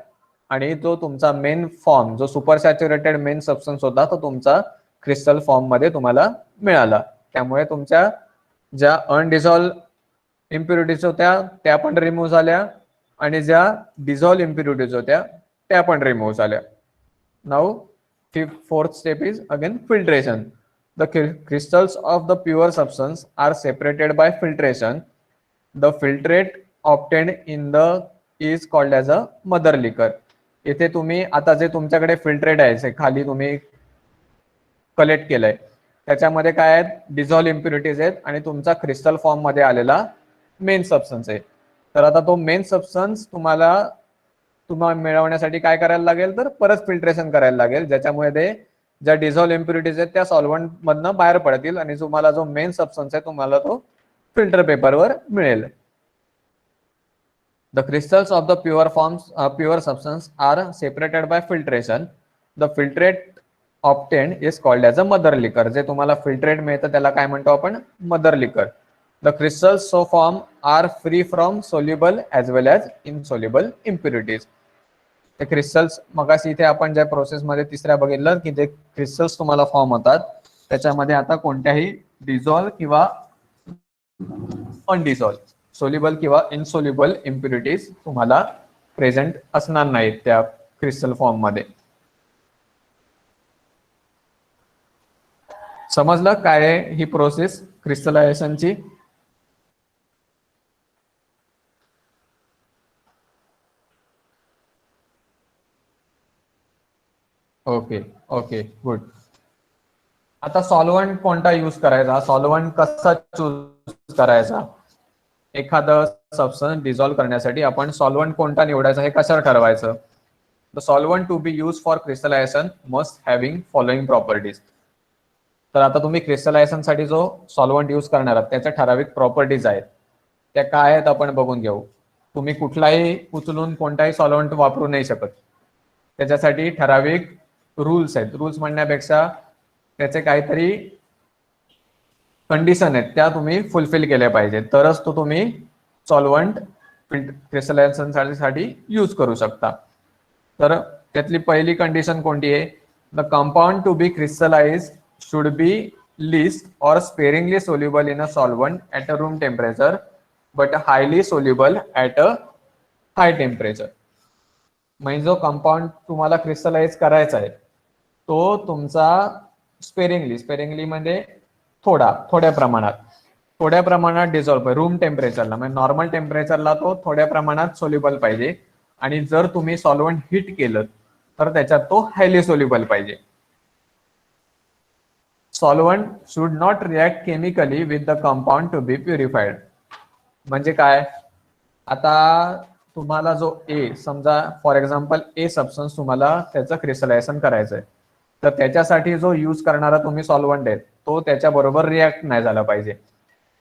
आणि तो तुमचा मेन फॉर्म जो सुपर सॅच्युरेटेड मेन सबस्टन्स होता तो तुमचा क्रिस्टल फॉर्म मध्ये तुम्हाला मिळाला. त्यामुळे तुमच्या ज्या अनडिझॉल्व इम्प्युरिटीज होत्या त्या पण रिमूव्ह झाल्या आणि ज्या डिझॉल्व इम्प्युरिटीज होत्या त्या पण रिमूव्ह झाल्या. Now fourth step is again filtration. The crystals of the pure substance are separated by filtration. The filtrate obtained in the is called as a mother liquor. इथे तुम्ही आता जे तुमच्याकडे फिल्ट्रेट आहे खाली तुम्ही कलेक्ट केलंय त्याच्यामध्ये काय आहेत, डिझॉल्व इम्प्युरिटीज आहेत आणि तुमचा क्रिस्टल फॉर्म मध्ये आलेला मेन सबस्टन्स आहे. तर आता तो मेन सबस्टन्स तुम्हाला मिळवण्यासाठी काय करायला लागेल, तर परत फिल्ट्रेशन करायला लागेल ज्याच्यामुळे ते ज्या डिझॉल्व इम्प्युरिटीज आहेत त्या सॉल्व्हंट मधनं बाहेर पडतील आणि तुम्हाला जो मेन सबस्टन्स आहे तुम्हाला तो फिल्टर पेपरवर मिळेल. The crystals of the pure substance are separated by filtration. The filtrate obtained is called as a mother liquor. जे तुम्हाला फिल्ट्रेट मिळतं त्याला काय म्हणतो आपण, mother liquor. The crystals so form are free from soluble as well as insoluble impurities. ते crystals मगाशी इथे आपण ज्या प्रोसेसमध्ये तिसऱ्या बघितलं की जे क्रिस्टल्स तुम्हाला फॉर्म होतात त्याच्यामध्ये आता कोणत्याही डिझॉल्व किंवा अनडिझॉल्व, सोल्युबल किंवा इनसोल्युबल इम्प्युरिटीज तुम्हाला प्रेझेंट असणार नाहीत त्या क्रिस्टल फॉर्म मध्ये. समजलं काय आहे ही प्रोसेस क्रिस्टलायझेशनची? Okay okay good. आता सॉल्व्हंट कोणता यूज करायचा, सॉल्व्हंट कसा चूज करायचा, एखादं सबस्टन्स डिझॉल्व्ह करण्यासाठी आपण सॉल्व्हंट कोणता निवडायचा हे कशावर ठरवायचं. The solvent to be use for crystallization must having following properties. तर आता तुम्ही क्रिस्टलायझेशनसाठी जो सॉल्व्हंट यूज करणार आहात त्याच्या ठराविक प्रॉपर्टीज आहेत, त्या काय आहेत आपण बघून घेऊ. तुम्ही कुठलाही उचलून कोणताही सॉल्व्हंट वापरू नाही शकत. त्याच्यासाठी ठराविक रूल्स आहेत. रूल्स म्हणण्यापेक्षा त्याचे काहीतरी कंडिशन आहेत त्या तुम्ही फुलफिल केल्या पाहिजे, तरच तो तुम्ही सॉल्व्हंट क्रिस्टलायझेशनसाठी यूज करू शकता. तर त्यातली पहिली कंडिशन कोणती आहे? The compound to be crystallize should be least or sparingly soluble in a solvent at a room temperature but highly soluble at a high temperature. म्हणजे जो कंपाऊंड तुम्हाला क्रिस्टलाइज करायचा आहे तो तुमचा स्पेरिंगली म्हणजे थोड्या प्रमाणात डिझॉल्व्ह रूम टेम्परेचरला, म्हणजे नॉर्मल टेम्परेचरला तो थोड्या प्रमाणात सोल्युबल पाहिजे. आणि जर तुम्ही सॉल्व्हंट हीट केलं तर त्याच्यात तो हायली सोल्युबल पाहिजे. Solvent should not react chemically with the compound to be purified. म्हणजे काय? आता तुम्हाला जो समजा फॉर एक्झाम्पल सबस्टन्स तुम्हाला त्याचं क्रिस्टलायझेशन करायचंय, तर त्याच्यासाठी जो यूज करणारा तुम्ही सॉल्व्हंट आहे तो त्याच्याबरोबर रिॲक्ट नाही झाला पाहिजे.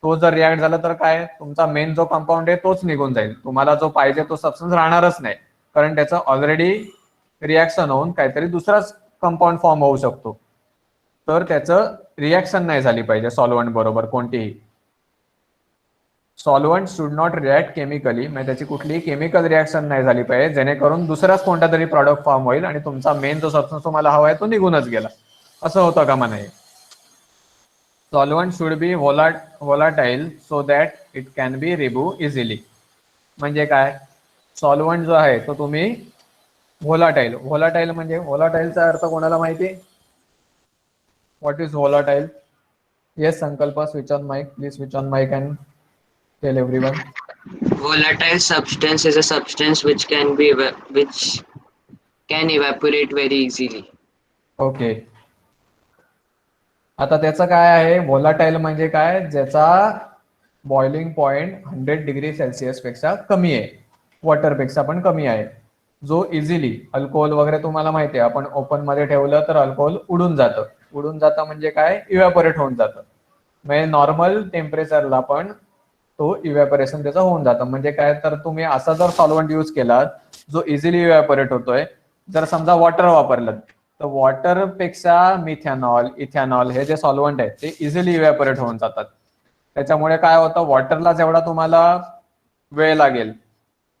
तो जर रिॲक्ट झाला तर काय, तुमचा मेन जो कंपाऊंड आहे तोच निघून जाईल, तुम्हाला जो पाहिजे तो सबस्टन्स राहणारच नाही, कारण त्याचं ऑलरेडी रिॲक्शन होऊन काहीतरी दुसराच कंपाऊंड फॉर्म होऊ शकतो. तर त्याचं रिॲक्शन नाही झाली पाहिजे सॉल्व्हंट बरोबर कोणतीही. Solvent should not react chemically, म्हणजे त्याची कुठलीही केमिकल रिॲक्शन नाही झाली पाहिजे जेणेकरून दुसराच कोणता तरी प्रॉडक्ट फॉर्म होईल आणि तुमचा मेन जो सबस्टन्स तुम्हाला हवा आहे तो निघूनच गेला, असं होतं कामा नये. Solvent should be volatile so that it can be remove easily. म्हणजे काय? सॉल्व्हंट जो आहे तो तुम्ही व्होलाटाईल म्हणजे व्होलाटाईलचा अर्थ कोणाला माहिती? What is volatile? Yes Sankalp, switch on mic please, switch on mic and tell everyone. Volatile substance is a substance which can evaporate very easily. Okay. आता त्याचं काय आहे? व्होलाटाईल म्हणजे काय? ज्याचा बॉइलिंग पॉइंट 100 डिग्री सेल्सिअस पेक्षा कमी आहे, वॉटर पेक्षा पण कमी आहे. जो इझिली, अल्कोहोल वगैरे तुम्हाला माहिती आहे, आपण ओपन मध्ये ठेवलं तर अल्कोहोल उडून जातं म्हणजे काय? इव्हॅपोरेट होऊन जातं. म्हणजे नॉर्मल टेम्परेचरला पण तो इव्हॅपोरेशन त्याचं होऊन जातं. म्हणजे काय, तर तुम्ही असा जर सॉल्व्हंट यूज केला जो इझिली इव्हॅपोरेट होतोय, जर समजा वॉटर वापरलं तर वॉटर पेक्षा मिथॅनॉल, इथॅनॉल हे जे सॉल्व्हंट आहेत ते इझिली इव्हॅपोरेट होऊन जातात. त्याच्यामुळे काय होतं, वॉटरला जेवढा तुम्हाला वेळ लागेल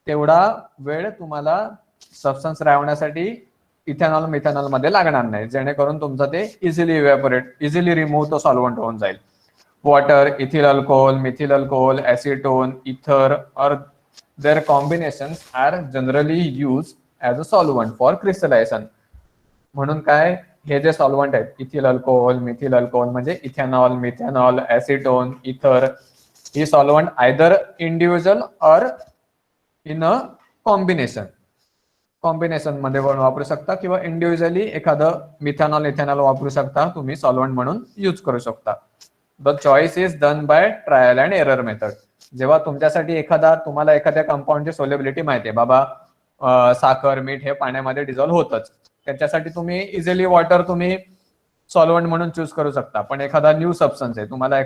तेवढा वेळ तुम्हाला सबस्टन्स राहण्यासाठी इथेनॉल मिथेनॉल मध्ये लागणार नाही, जेणेकरून तुमचं ते इझिली रिमूव्ह तो सॉल्व्हंट होऊन जाईल. Water, ethyl alcohol, methyl alcohol, acetone, ether or their combinations are generally use as a solvent for crystallisation. म्हणून काय, हे जे सॉल्व्हंट आहेत इथिल अल्कोहोल, मिथिल अल्कोहोल म्हणजे इथेनॉल, मिथेनॉल, ऍसिटोन, इथर, ही solvent either individual or in a combination मध्ये पण वापरू शकता किंवा इंडिव्हिज्युअली एखादं मिथेनॉल, इथेनॉल वापरू शकता तुम्ही, सॉल्व्हंट म्हणून यूज करू शकता. The choice is done by trial and error method. जेव्हा तुमच्यासाठी तुम्हाला एखाद्या कंपाऊंडची सोलेबिलिटी माहिती आहे, बाबा साखर, मीठ हे पाण्यामध्ये डिझॉल्व्ह होतच, त्याच्यासाठी तुम्ही इझिली वॉटर तुम्ही सॉल्व्हंट म्हणून चूज करू शकता. पण एखादा न्यू सबस्टन्स आहे, तुम्हाला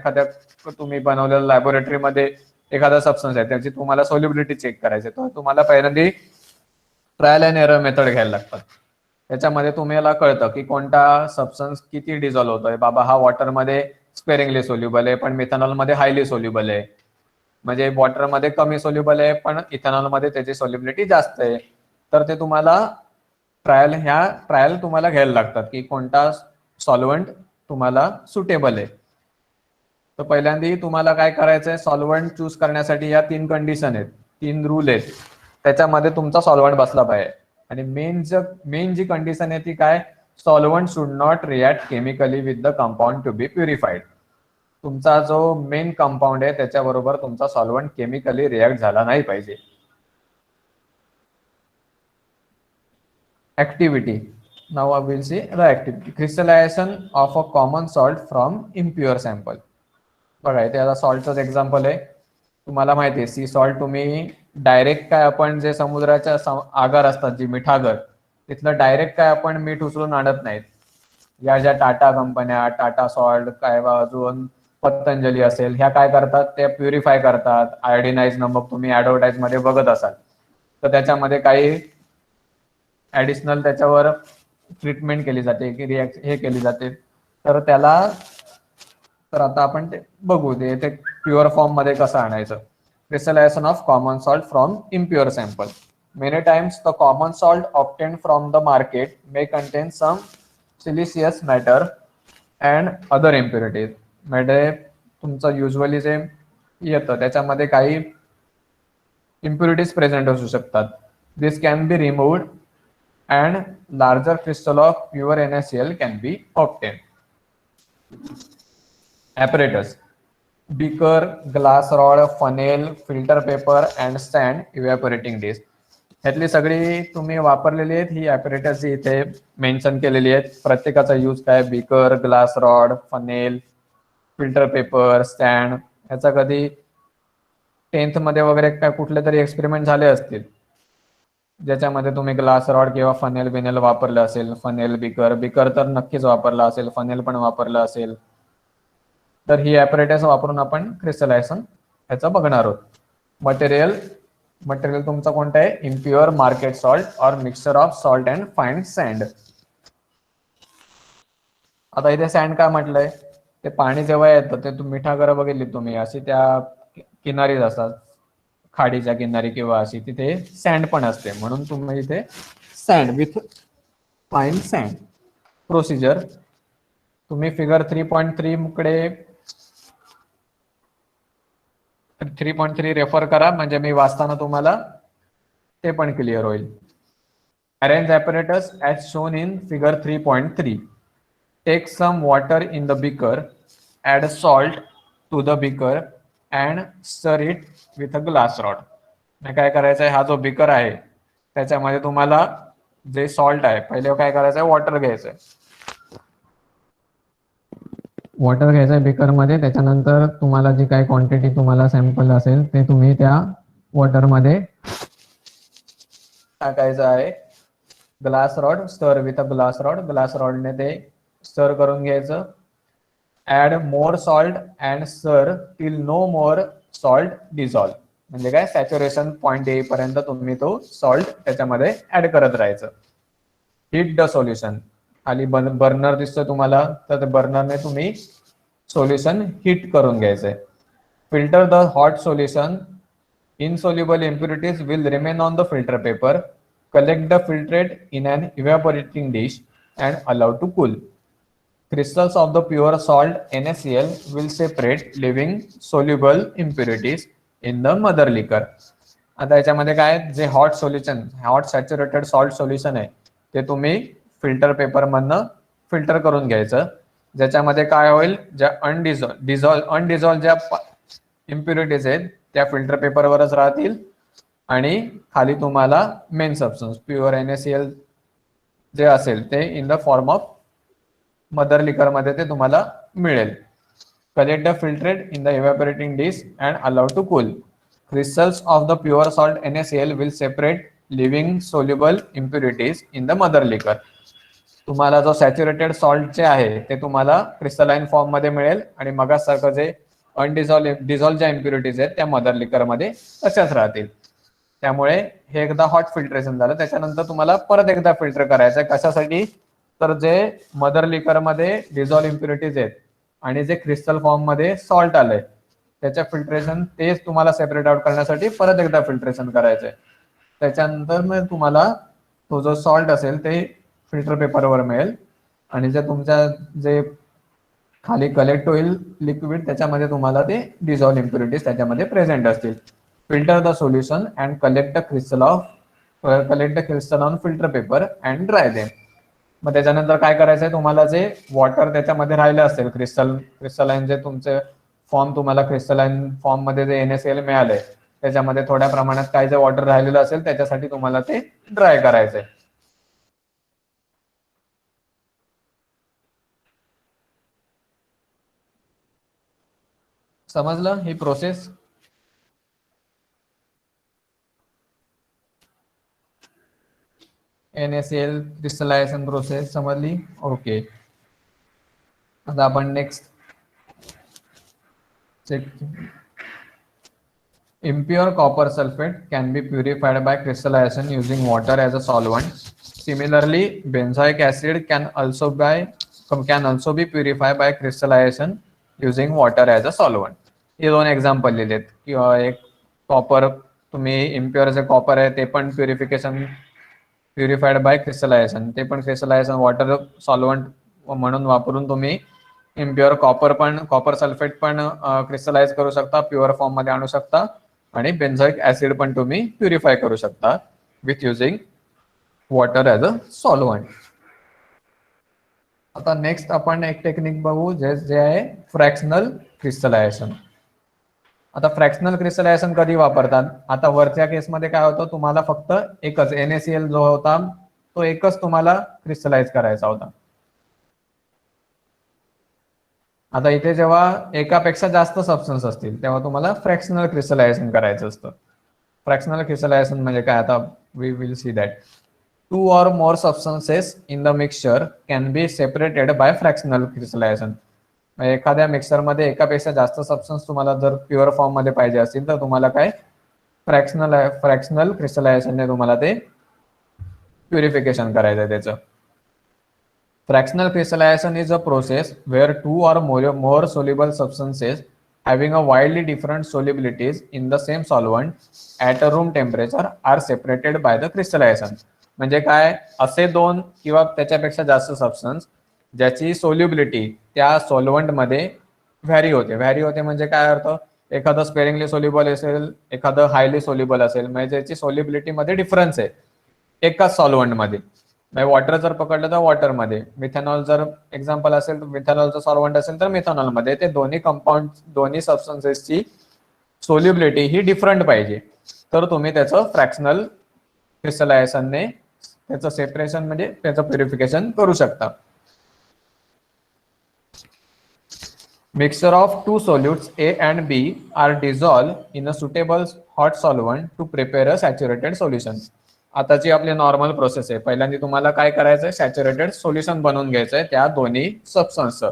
तुम्ही बनवलेल्या लॅबोरेटरीमध्ये एखादा सबस्टन्स आहे, त्याची तुम्हाला सोल्युबिलिटी चेक करायची, तर तुम्हाला पहिल्यांदा ट्रायल अँड एरर मेथड घ्यायला लागतात. त्याच्यामध्ये तुम्हाला कळतं की कोणता सबस्टन्स किती डिझॉल्व्ह होतोय. बाबा हा वॉटरमध्ये स्पेरिंगली सोल्युबल आहे पण मिथेनॉल मध्ये हायली सोल्युबल आहे, म्हणजे वॉटरमध्ये कमी सोल्युबल आहे पण इथेनॉल मध्ये त्याची सोल्युबिलिटी जास्त आहे. तर ते तुम्हाला ट्रायल तुम्हाला घ्यायला लागतात की कोणता सॉल्व्हंट तुम्हाला सुटेबल आहे. तर पहिल्यांदा तुम्हाला काय करायचंय, सॉल्व्हंट चूज करण्यासाठी या 3 कंडिशन आहेत, 3 रूल आहेत, त्याच्यामध्ये तुमचा सॉल्व्हंट बसला पाहिजे. आणि मेन जी कंडिशन आहे ती काय, solvent should not react chemically with the compound to be purified. तुमचा जो मेन कंपाऊंड आहे त्याच्याबरोबर तुमचा सॉल्व्हंट केमिकली रिॲक्ट झाला नाही पाहिजे. Activity. Now I will see the activity. Crystallization of a common salt from impure sample. बघा इथे आता सॉल्टचं एक्झाम्पल आहे. तुम्हाला माहिती आहे सी सॉल्ट तुम्ही डायरेक्ट काय, आपण जे समुद्राच्या आगार असतात जी मिठागर, तिथलं डायरेक्ट काय आपण मीठ उचलून आणत नाहीत. या ज्या टाटा कंपन्या, टाटा सॉल्ट काय अजून पतंजली असेल, ह्या काय करतात, ते प्युरिफाय करतात, आयोडिनाइज नमक तुम्ही ऍडव्हर्टाइज मध्ये बघत असाल, तर त्याच्यामध्ये काही ऍडिशनल त्याच्यावर ट्रीटमेंट केली जाते की हे केली जाते. तर आता आपण ते बघू, ते प्युअर फॉर्म मध्ये कसं आणायचं. Crystallization of common salt from impure sample. Many times the common salt obtained from the market may contain some siliceous matter and other impurities. म्हणजे तुमचं युजली जे येतं त्याच्यामध्ये काही impurities प्रेझेंट असू शकतात. This can be removed and larger crystal of pure NaCl can be obtained. Apparatus: beaker, glass rod, funnel, filter paper and sand evaporating dish. ह्यातली सगळी तुम्ही वापरलेली आहेत ही ॲपरेटस जी इथे मेन्शन केलेली आहेत. प्रत्येकाचा यूज काय, beaker, glass rod, funnel, filter paper, stand. ह्याचा कधी 10th मध्ये वगैरे काय कुठले तरी एक्सपेरिमेंट झाले असतील ज्याच्यामध्ये तुम्ही ग्लास रॉड किंवा फनेल बिनेल वापरलं असेल. फनेल, बिकर तर नक्कीच वापरला असेल, फनेल पण वापरलं असेल. तर ही ॲपरेटस वापरून आपण क्रिस्टलायझेशन ह्याचं बघणार आहोत. मटेरियल तुमचा कोणता आहे, इम्प्युअर मार्केट सॉल्ट और mixture of salt and fine sand. आता इथे सँड काय म्हटलंय, ते पाणी जेव्हा येतं ते मिठागरं बघितली तुम्ही अशी त्या किनारीच असतात, खाडीच्या किनारी किंवा अशी तिथे सँड पण असते, म्हणून तुम्ही इथे sand with fine sand. Procedure तुम्ही फिगर 3.3 कडे 3.3 रेफर करा, म्हणजे मी वाचताना तुम्हाला ते पण क्लिअर होईल. Arrange apparatus as shown in figure 3.3. Take some water in the beaker, add salt to the beaker and stir it with a glass rod. काय करायचं आहे, हा जो बीकर आहे त्याच्यामध्ये तुम्हाला जे सॉल्ट आहे पहिले काय करायचं आहे, वॉटर घ्यायचं आहे. वॉटर घ्यायचं आहे बीकरमध्ये. त्याच्यानंतर तुम्हाला जी काही क्वांटिटी तुम्हाला सॅम्पल असेल ते तुम्ही त्या वॉटरमध्ये टाकायचं आहे. Glass rod, stir with a glass rod. Glass रॉडने ते स्टर करून घ्यायचं. Add more salt and stir till no more salt dissolve. म्हणजे काय, सॅच्युरेशन पॉइंट येईपर्यंत तुम्ही तो सॉल्ट त्याच्यामध्ये ऍड करत राहायचं. Heat the solution. खाली बर्नर दिसतोय तुम्हाला, तर बर्नरने तुम्ही सोल्युशन हीट करून घ्यायचंय. Filter the hot solution. Insoluble impurities will remain on the filter paper. Collect the filtrate in an evaporating dish and allow to cool. Crystals of the pure salt NaCl will separate, leaving soluble impurities in the mother liquor. आता याच्यामध्ये काय, जे hot solution, hot saturated salt solution आहे ते तुम्ही filter paper मधनं filter करून घ्यायचं. ज्याच्यामध्ये काय होईल, ज्या अनडिझॉल्व ज्या इम्प्युरिटीज आहेत त्या फिल्टर पेपरवरच राहतील आणि खाली तुम्हाला मेन सबस्टन्स प्युअर NaCl जे असेल ते in the form of mother liquor मध्ये ते तुम्हाला मिळेल. Collect the filtrate in the evaporating dish and allow to cool. Crystals of the pure salt NaCl will separate, leaving soluble impurities in the mother liquor. तुम्हाला जो saturated salt जे आहे ते तुम्हाला क्रिस्टलाइन फॉर्म मध्ये मिळेल आणि मगासारखं जे डिझॉल्व ज्या इम्प्युरिटीज आहेत त्या मदर लिकर मध्ये तशाच राहतील. त्यामुळे हे एकदा हॉट फिल्ट्रेशन झालं. त्याच्यानंतर तुम्हाला परत एकदा फिल्टर करायचं आहे. कशासाठी, तर जे मदर लिकर मध्ये डिझॉल्व इम्प्युरिटीज आहेत आणि जे क्रिस्टल फॉर्म मध्ये सॉल्ट आलंय त्याच्या फिल्ट्रेशन तेच तुम्हाला सेपरेट आउट करण्यासाठी परत एकदा फिल्ट्रेशन करायचंय. त्याच्यानंतर मग तुम्हाला तो जो सॉल्ट असेल ते फिल्टर पेपरवर मिळेल आणि जे तुमच्या जे खाली कलेक्ट होईल लिक्विड त्याच्यामध्ये तुम्हाला ते डिझॉल्व इम्प्युरिटीज त्याच्यामध्ये प्रेझेंट असतील. Filter the solution and collect the crystal on filter paper and dry them. मग त्याच्यानंतर काय करायचंय, तुम्हाला जे वॉटर त्याच्यामध्ये राहिलं असेल क्रिस्टलाइन जे तुमचे फॉर्म तुम्हाला क्रिस्टलाइन फॉर्म मध्ये जे NaCl मिळालंय त्याच्यामध्ये थोड्या प्रमाणात काय जे वॉटर राहिलेलं असेल त्याच्यासाठी तुम्हाला ते ड्राय करायचंय. समजलं ही प्रोसेस? NaCl क्रिस्टलायझेशन प्रोसेस समजली? ओके. आता आपण next check. Impure copper sulfate can be purified by crystallization using water as a solvent. Similarly, benzoic acid can also be purified by crystallization using water as a solvent. हे दोन example लिहिलेत किंवा एक copper तुम्ही impure जे copper आहे ते पण purified bye crystallisation, ते पण क्रिस्टलायझेशन वॉटर सॉल्व्हंट म्हणून वापरून तुम्ही इम्प्युअर कॉपर सल्फेट पण क्रिस्टलाइज करू शकता, प्युअर फॉर्म मध्ये आणू शकता, आणि बेन्झोइक ऍसिड पण तुम्ही प्युरिफाय करू शकता with using water as a solvent. आता नेक्स्ट आपण एक टेक्निक बघू जे आहे फ्रॅक्शनल क्रिस्टलायझेशन. आता फ्रॅक्शनल क्रिस्टलायझेशन कधी वापरतात? आता वरच्या केसमध्ये काय होतं, तुम्हाला फक्त एकच NaCl जो होता तो एकच तुम्हाला क्रिस्टलाइज करायचा होता. आता इथे जेव्हा एकापेक्षा जास्त सबस्टन्स असतील तेव्हा तुम्हाला फ्रॅक्शनल क्रिस्टलायझेशन करायचं असतं. फ्रॅक्शनल क्रिस्टलायझेशन म्हणजे काय? आता we will see that 2 or more substances in the mixture can be separated by fractional crystallization. एखाद्या मिक्सर मध्ये एकापेक्षा जास्त सबस्टन्स तुम्हाला जर प्युअर फॉर्म मध्ये पाहिजे असतील तर तुम्हाला काय फ्रॅक्शनल क्रिस्टलायझेशनने तुम्हाला ते प्युरिफिकेशन करायचं आहे त्याचं. Fractional crystallization is a process where 2 or more soluble substances having a widely different solubilities in the same solvent at a room temperature are separated by the crystallization. म्हणजे काय? असे दोन किंवा त्याच्यापेक्षा जास्त सबस्टन्स ज्याची सोल्युबिलिटी त्या सॉल्व्हंट मध्ये व्हॅरी होते म्हणजे काय अर्थ? एखादं स्पेरिंगली सोल्युबल असेल, एखादं हायली सोल्युबल असेल, म्हणजे ज्याची सोल्युबिलिटी मध्ये डिफरन्स आहे एकाच सॉल्व्हंट मध्ये. वॉटर जर पकडलं तर वॉटर मध्ये, मिथेनॉल जर एक्झाम्पल असेल तर मिथेनॉलचं सॉल्व्हंट असेल तर मिथेनॉल मध्ये. ते दोन्ही कंपाऊंड, दोन्ही सबस्टन्सेसची सोल्युबिलिटी ही डिफरंट पाहिजे तर तुम्ही त्याचं फ्रॅक्शनल क्रिस्टलायझेशनने त्याचं सेपरेशन म्हणजे त्याचं प्युरिफिकेशन करू शकता. Mixture of two solutes A and B are dissolved in a suitable hot solvent to prepare a saturated solution. आता जी आपली नॉर्मल प्रोसेस आहे, पहिल्यांदा तुम्हाला काय करायचंय? सॅच्युरेटेड सोल्युशन बनवून घ्यायचंय त्या दोन्ही सबस्टन्सचं.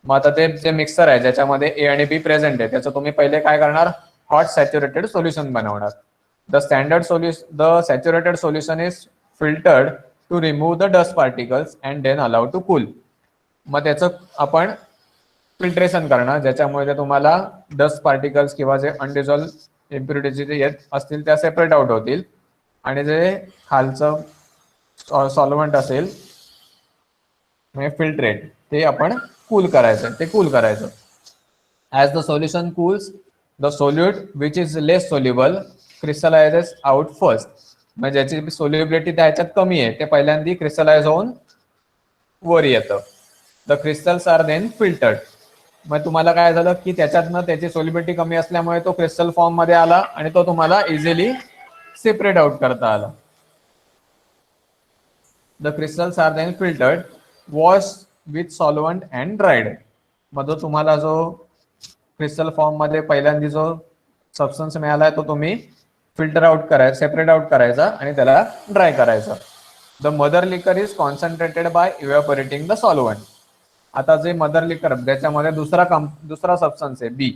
मग आता ते जे मिक्सर आहे ज्याच्यामध्ये A आणि B प्रेझेंट आहे त्याचं तुम्ही पहिले काय करणार? हॉट सॅच्युरेटेड सोल्युशन बनवणार. The saturated solution is filtered to remove the dust particles and then allowed to cool. मग त्याचं आपण फिल्ट्रेशन करणार ज्याच्यामुळे ते तुम्हाला डस्ट पार्टिकल्स किंवा जे अनडिझॉल्व्ह इम्प्युरिटीज जे येत असतील त्या सेपरेट आउट होतील, आणि जे खालचं सॉल्व्हंट असेल म्हणजे फिल्ट्रेट ते आपण कूल करायचं. As the solution cools the solute which is less soluble crystallises out first. म्हणजे ज्याची सोल्युबिलिटी त्याच्यात कमी आहे ते पहिल्यांदा क्रिस्टलाइज होऊन वर येतं. The crystals are then filtered. मग तुम्हाला काय झालं की त्याच्यातनं त्याची सोल्युबिलिटी कमी असल्यामुळे तो क्रिस्टल फॉर्म मध्ये आला आणि तो तुम्हाला इझिली सेपरेट आउट करता आला. The crystals are then filtered, wash with solvent and dried. मग जो तुम्हाला जो क्रिस्टल फॉर्म मध्ये पहिल्यांदा जो सबस्टन्स मिळाला तो तुम्ही फिल्टर आउट करायचा, सेपरेट आउट करायचा आणि त्याला ड्राय करायचा. The mother liquor is concentrated by evaporating the solvent. आता जे मदर लिकर ज्याच्यामध्ये दुसरा सबस्टन्स आहे B,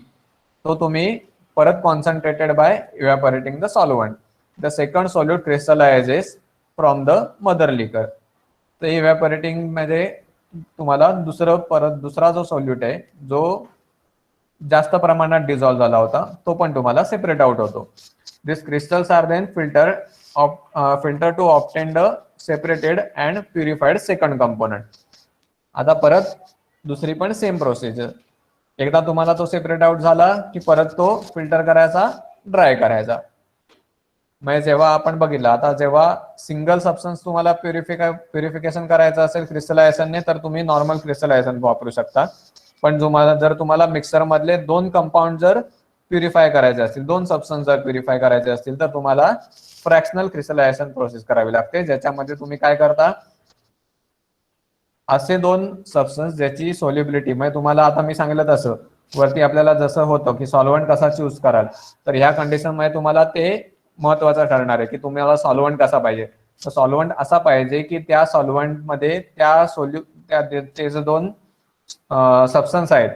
तो तुम्ही परत concentrated by evaporating the solvent. The second solute crystallises from the mother liquor. तर इव्हॅपोरेटिंग मध्ये तुम्हाला दुसरा जो सोल्यूट आहे जो जास्त प्रमाणात डिझॉल्व्ह झाला होता तो पण तुम्हाला सेपरेट आउट होतो. This crystals are then filter to obtain the separated and purified second component. आता परत दुसरी पण सेम प्रोसिजर. एकदा तुम्हाला तो सेपरेट आउट झाला की परत तो फिल्टर करायचा, ड्राय करायचा. म्हणजे जेव्हा आपण बघितलं, आता जेव्हा सिंगल सबस्टन्स तुम्हाला प्युरिफिकेशन करायचं असेल क्रिस्टलायझेशनने तर तुम्ही नॉर्मल क्रिस्टलायझेशन वापरू शकता. पण जर तुम्हाला मिक्सर मधले दोन कंपाऊंड जर प्युरिफाय करायचे असतील, दोन सबस्टन्स जर प्युरिफाय करायचे असतील तर तुम्हाला फ्रॅक्शनल क्रिस्टलायझेशन प्रोसेस करावी लागते, ज्याच्यामध्ये तुम्ही काय करता? असे दोन सबस्टन्स ज्याची सोल्युबिलिटी म्हणजे तुम्हाला आता मी सांगितलं तसं वरती आपल्याला जसं होतं की सॉल्व्हंट कसा चूज कराल, तर ह्या कंडिशन मध्ये तुम्हाला ते महत्वाचं ठरणार आहे की तुम्हाला सॉल्व्हंट कसा पाहिजे. तर सॉल्व्हंट असा पाहिजे की त्या सॉल्व्हंट मध्ये ते जे दोन सबस्टन्स आहेत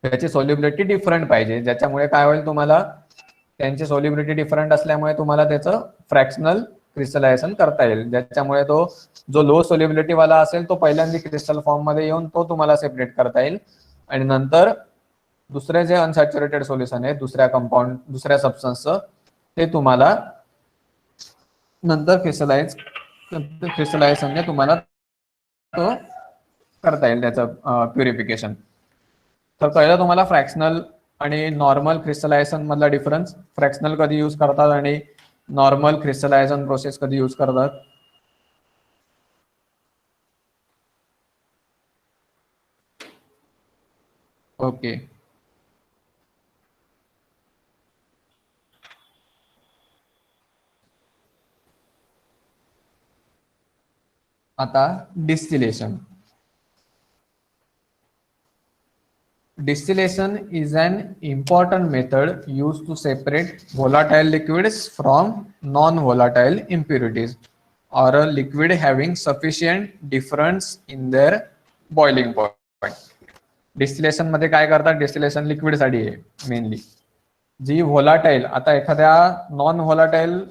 त्याची सोल्युबिलिटी डिफरंट पाहिजे, ज्याच्यामुळे काय होईल तुम्हाला त्यांची सोल्युबिलिटी डिफरंट असल्यामुळे तुम्हाला त्याचं फ्रॅक्शनल क्रिस्टलायझेशन करता येईल, ज्याच्यामुळे तो जो लो सोल्युबिलिटी वाला असेल तो पहिल्यांदा क्रिस्टल फॉर्म मध्ये येऊन तो तुम्हाला सेपरेट करता येईल, आणि नंतर दुसरे जे अनसॅच्युरेटेड सोल्युशन आहे दुसऱ्या सबस्टन्सचं ते तुम्हाला नंतर क्रिस्टलायझेशनने तुम्हाला तो करता येईल त्याचं प्युरिफिकेशन. तर कळलं तुम्हाला फ्रॅक्शनल आणि नॉर्मल क्रिस्टलायझेशन मधला डिफरन्स. फ्रॅक्शनल कधी यूज करतात आणि नॉर्मल क्रिस्टलायझेशन प्रोसेस कधी यूज करतात. ओके. आता distillation. Distillation is an important method used to separate volatile liquids from non-volatile impurities or a liquid having sufficient difference in their boiling point. Distillation मध्ये काय करतात, distillation liquid साठी आहे mainly. जी volatile, आता एखाद्या non volatile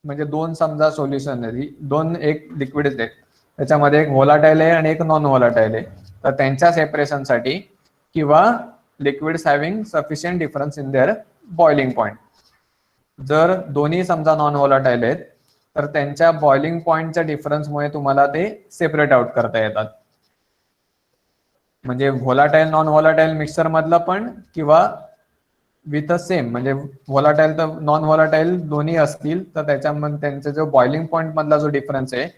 म्हणजे दोन समजा सोल्युशन आहे, दोन एक लिक्विड आहेत, त्याच्यामध्ये एक व्होलाटाईल आहे आणि एक नॉन व्होलाटाईल आहे. तर त्यांच्या सेपरेशनसाठी किंवा liquids having sufficient difference in their boiling point. जर दोन्ही समजा नॉन व्होलाटाईल आहेत तर त्यांच्या बॉइलिंग पॉइंटच्या डिफरन्समुळे तुम्हाला ते सेपरेट आउट करता येतात. म्हणजे व्होलाटाईल नॉन व्होलाटाईल मिक्सचर मधलं पण किंवा विथ अ सेम, म्हणजे व्होलाटाईल तर नॉन व्होलाटाईल दोन्ही असतील तर त्याच्यामध्ये त्यांचा जो बॉइलिंग पॉइंट मधला जो डिफरन्स आहे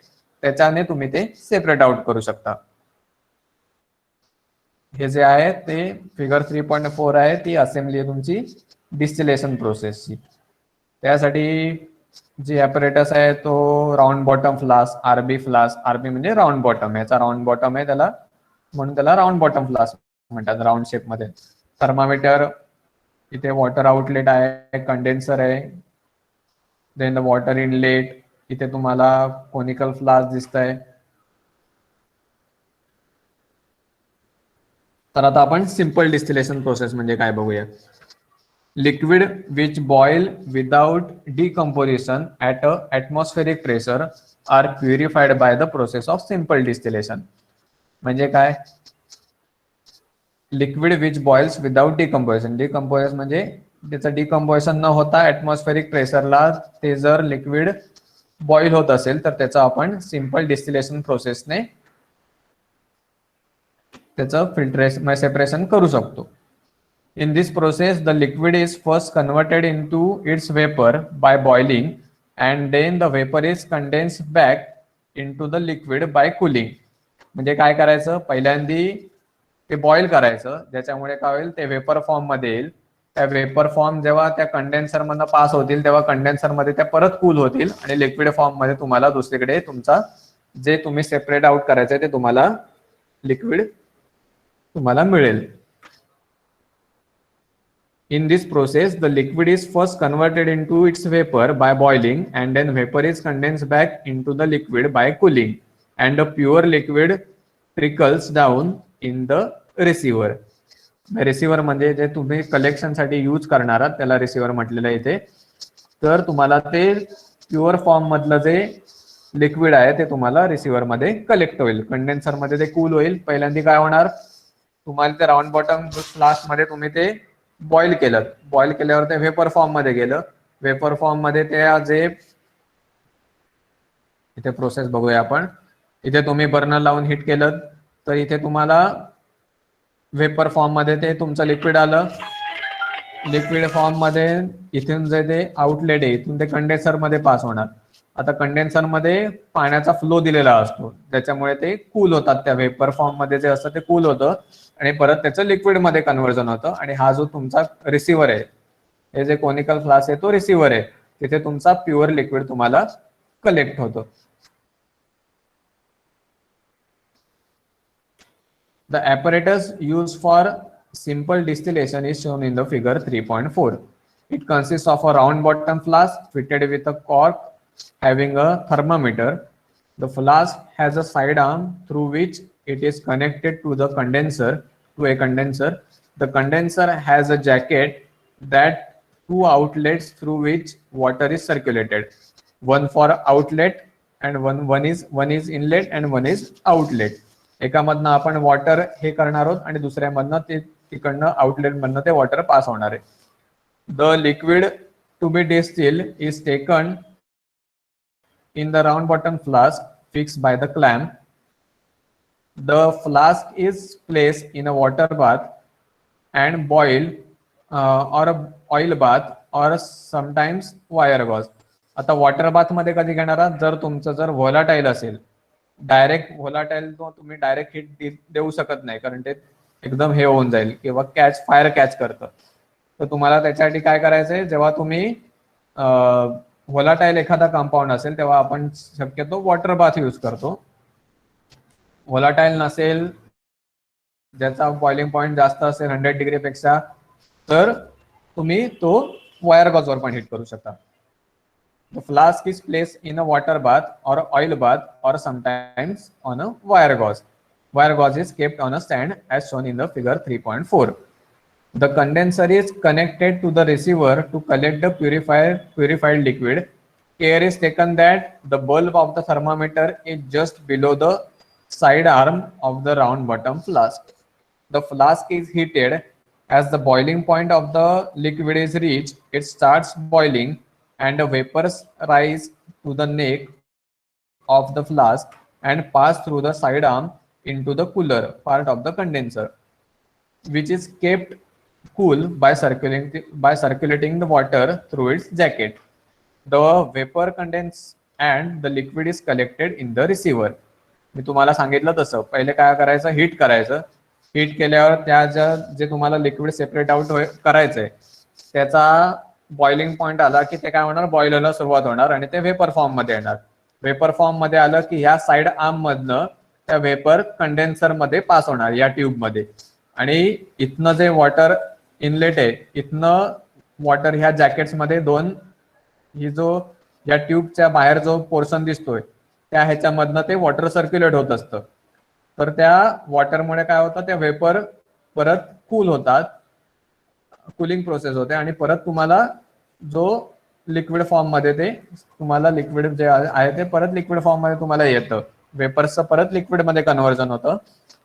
त्याच्याने तुम्ही ते सेपरेट आउट करू शकता. हे जे आहे ते फिगर 3.4 आहे, ती असेंब्ली आहे तुमची डिस्टिलेशन प्रोसेसची. त्यासाठी जी ॲपरेटस आहे तो round bottom flask, RB flask. RB म्हणजे राऊंड बॉटम, याचा राऊंड बॉटम आहे त्याला, म्हणून त्याला राऊंड बॉटम फ्लास्क म्हणतात, राऊंड शेप मध्ये. थर्मामीटर, इथे वॉटर आउटलेट आहे, कंडेन्सर आहे, देन द वॉटर इनलेट. इथे तुम्हाला कोनिकल फ्लास्क दिसत आहे. तर आता आपण सिंपल डिस्टिलेशन प्रोसेस म्हणजे काय बघूया. Liquid which boil without decomposition at a atmospheric pressure are purified by the process of simple distillation. म्हणजे काय, liquid which boils without decomposition. Decomposition म्हणजे त्याचं डिकम्पोजिशन न होता ॲटमॉस्फेरिक प्रेशरला ते जर लिक्विड बॉईल होत असेल तर त्याचं आपण सिंपल डिस्टिलेशन प्रोसेसने त्याचं फिल्ट्रेशन सेपरेशन करू शकतो. In this process, the liquid is first converted into its vapor by boiling, and then the vapor is condensed back into the liquid by cooling. म्हणजे काय करायचं, पहिल्यांदी ते बॉईल करायचं, ज्याच्यामुळे काय होईल, ते वेपर फॉर्म मध्ये येईल. त्या वेपर फॉर्म जेव्हा त्या कंडेन्सर मधनं पास होतील तेव्हा कंडेन्सर मध्ये त्या परत कूल होतील आणि लिक्विड फॉर्म मध्ये तुम्हाला दुसरीकडे तुमचा जे तुम्ही सेपरेट आउट करायचं ते तुम्हाला लिक्विड तुम्हाला मिळेल. In this process, the liquid is first converted into its vapor by boiling, and then vapor is condensed back into the liquid by cooling, and the pure liquid trickles down in the receiver. Receiver म्हणजे जे तुम्ही collection साठी use करणार आहात त्याला receiver म्हटलेलं आहे इथे. तर तुम्हाला ते प्युअर फॉर्म मधलं जे लिक्विड आहे ते तुम्हाला रिसिव्हर मध्ये कलेक्ट होईल, कंडेन्सर मध्ये ते कूल होईल. पहिल्यांदा काय होणार, तुम्हाला ते राऊंड बॉटम फ्लास्क मध्ये तुम्ही ते बॉईल केलं, बॉईल केल्यावर ते वेपर फॉर्म मध्ये गेलं. वेपर फॉर्म मध्ये ते जे इथे प्रोसेस बघूया आपण. इथे तुम्ही बर्नर लावून हिट केलं तर इथे तुम्हाला वेपर फॉर्म मध्ये ते तुमचं लिक्विड आलं. लिक्विड फॉर्म मध्ये इथून जे ते आउटलेट आहे इथून ते कंडेन्सर मध्ये पास होणार. आता कंडेन्सर मध्ये पाण्याचा फ्लो दिलेला असतो त्याच्यामुळे ते कूल होतात. त्या वेपर फॉर्म मध्ये जे असतं ते कूल होतं आणि परत त्याचं लिक्विड मध्ये कन्व्हर्जन होतं. आणि हा जो तुमचा रिसिव्हर आहे, हे जे कोनिकल फ्लास्क आहे तो रिसिव्हर आहे, तिथे तुमचा प्युअर लिक्विड तुम्हाला कलेक्ट होतो. The apparatus used for simple distillation is shown in the figure 3.4. It consists of a round bottom flask fitted with a cork having a thermometer. The flask has a side arm through which it is connected to a condenser. The condenser has a jacket that two outlets through which water is circulated. One for outlet and one is inlet and one is outlet. एकामधनं आपण water हे करणार आहोत आणि दुसऱ्यामधनं ते तिकडनं outlet मधनं ते water pass होणार आहे. The liquid to be distilled is taken in the round bottom flask fixed by the clamp. The flask is placed in a water bath and boiled or a oil bath or sometimes wire gauze. आता water bath मध्ये कधी घेणार आहात, जर तुमचं जर volatile असेल, direct volatile तो तुम्ही डायरेक्ट हिट देऊ शकत नाही, कारण ते एकदम हे होऊन जाईल किंवा फायर कॅच करतं. तर तुम्हाला त्याच्यासाठी काय करायचंय, जेव्हा तुम्ही व्होलाटाईल एखादा कंपाऊंड असेल तेव्हा आपण शक्यतो वॉटर बाथ यूज करतो. व्होलाटाईल नसेल, ज्याचा बॉइलिंग पॉइंट जास्त असेल 100 डिग्री पेक्षा, तर तुम्ही तो वायर गॉजवर पण हिट करू शकता. The flask is placed in a water bath or oil bath or sometimes on a wire gauze. Wire gauze is kept on a stand as shown in the figure 3.4. The condenser is connected to the receiver to collect the purified liquid. Care is taken that the bulb of the thermometer is just below the side arm of the round bottom flask. The flask is heated. As the boiling point of the liquid is reached, it starts boiling and the vapors rise to the neck of the flask and pass through the side arm into the cooler part of the condenser, which is kept cool by circulating the water through its jacket. The vapor condenses and the liquid is collected in the receiver. मी तुम्हाला सांगितलं तसं पहिले काय करायचं, hit करायचं. Hit केल्यावर त्या जे तुम्हाला लिक्विड सेपरेट आउट करायचंय त्याचा बॉइलिंग पॉइंट आला की ते काय होणार, बॉइल व्हायला सुरुवात होणार आणि ते वेपर फॉर्म मध्ये येणार. वेपर फॉर्म मध्ये आलं की ह्या साइड आर्म मधनं त्या वेपर कंडेन्सर मध्ये पास होणार या ट्यूब मध्ये, आणि इथनं जे वॉटर इनलेट आहे, इथनं वॉटर ह्या जॅकेट्स मध्ये दोन, ही जो या ट्यूबच्या बाहेर जो पोर्शन दिसतोय त्या ह्याच्यामधनं ते वॉटर सर्क्युलेट होत असतं. तर त्या वॉटरमुळे काय होतं, त्या वेपर परत कूल होतात, कूलिंग प्रोसेस होते आणि परत तुम्हाला जो लिक्विड फॉर्म मध्ये ते तुम्हाला लिक्विड जे आहे ते परत लिक्विड फॉर्म मध्ये तुम्हाला येतं. वेपर्सचं परत लिक्विड मध्ये कन्व्हर्जन होतं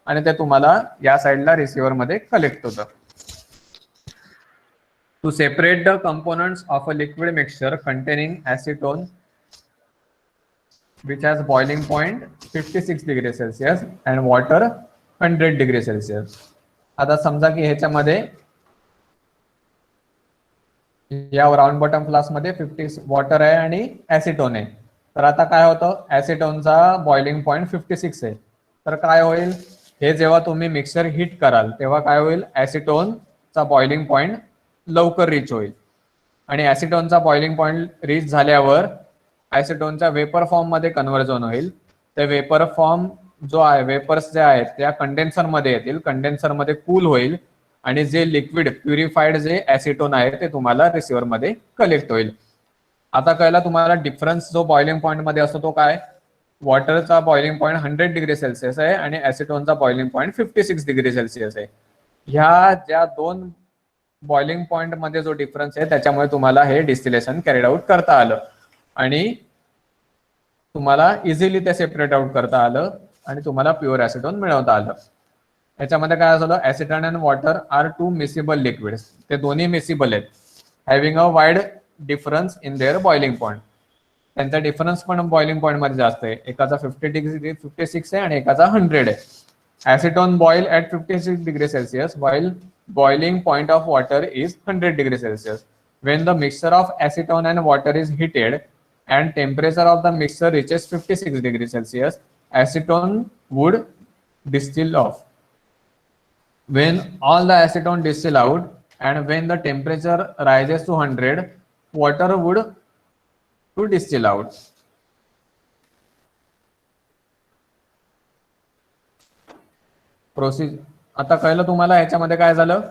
आणि ते तुम्हाला या साईडला रिसिव्हर मध्ये कलेक्ट होतं. To separate the components of a liquid mixture containing acetone which has boiling point 56 degree Celsius and water 100 degree Celsius. आता समजा की ह्याच्यामध्ये या राउंड बॉटम फ्लास्क मध्ये 50 वॉटर आहे आणि ऍसिटोन आहे. तर आता काय होतं, ऍसिटोनचा बॉइलिंग पॉइंट 56 आहे. तर काय होईल, हे जेव्हा तुम्ही मिक्सर हिट कराल तेव्हा काय होईल, ऍसिटोनचा बॉइलिंग पॉइंट लवकर रीच होईल आणि ऍसिटोनचा बॉइलिंग पॉइंट रीच झाल्यावर ऍसिटोनच्या वेपर फॉर्म मध्ये कन्व्हर्जन होईल. ते वेपर फॉर्म जो आहे, वेपर्स जे आहेत त्या कंडेन्सर मध्ये येतील, कंडेन्सर मध्ये कूल होईल आणि जे लिक्विड प्युरिफाईड जे ऍसिटोन आहे ते तुम्हाला रिसिव्हर मध्ये कलेक्ट होईल. आता कळला तुम्हाला डिफरन्स जो बॉइलिंग पॉइंट मध्ये असतो तो काय, वॉटरचा बॉइलिंग पॉइंट 100 डिग्री सेल्सिअस आहे आणि ऍसिटोनचा बॉइलिंग पॉइंट 56 डिग्री सेल्सिअस आहे. ह्या ज्या दोन बॉइलिंग पॉइंट मध्ये जो डिफरन्स आहे त्याच्यामुळे तुम्हाला हे डिस्टिलेशन कॅरीड आउट करता आलं आणि तुम्हाला इझिली ते सेपरेट आउट करता आलं आणि तुम्हाला प्युअर ऍसिटोन मिळवता आलं. याच्यामध्ये काय झालं, acetone and water are two miscible liquids. ते दोन्ही मिसिबल आहेत, having a wide difference in their boiling point. त्यांचा डिफरन्स पण बॉइलिंग पॉइंट मध्ये जास्त आहे. एकाचा 56 आहे आणि एकाचा 100 आहे. Acetone boil at 56 degree Celsius while boiling point of water is 100 degree Celsius. When the mixture of acetone and water is heated and temperature of the mixture reaches 56 degree Celsius, acetone would distill off. When all the acetone distill out and when the temperature rises to 100, water would to distill out. Procedure आता कळलं तुम्हाला. ह्याच्यामध्ये काय झालं,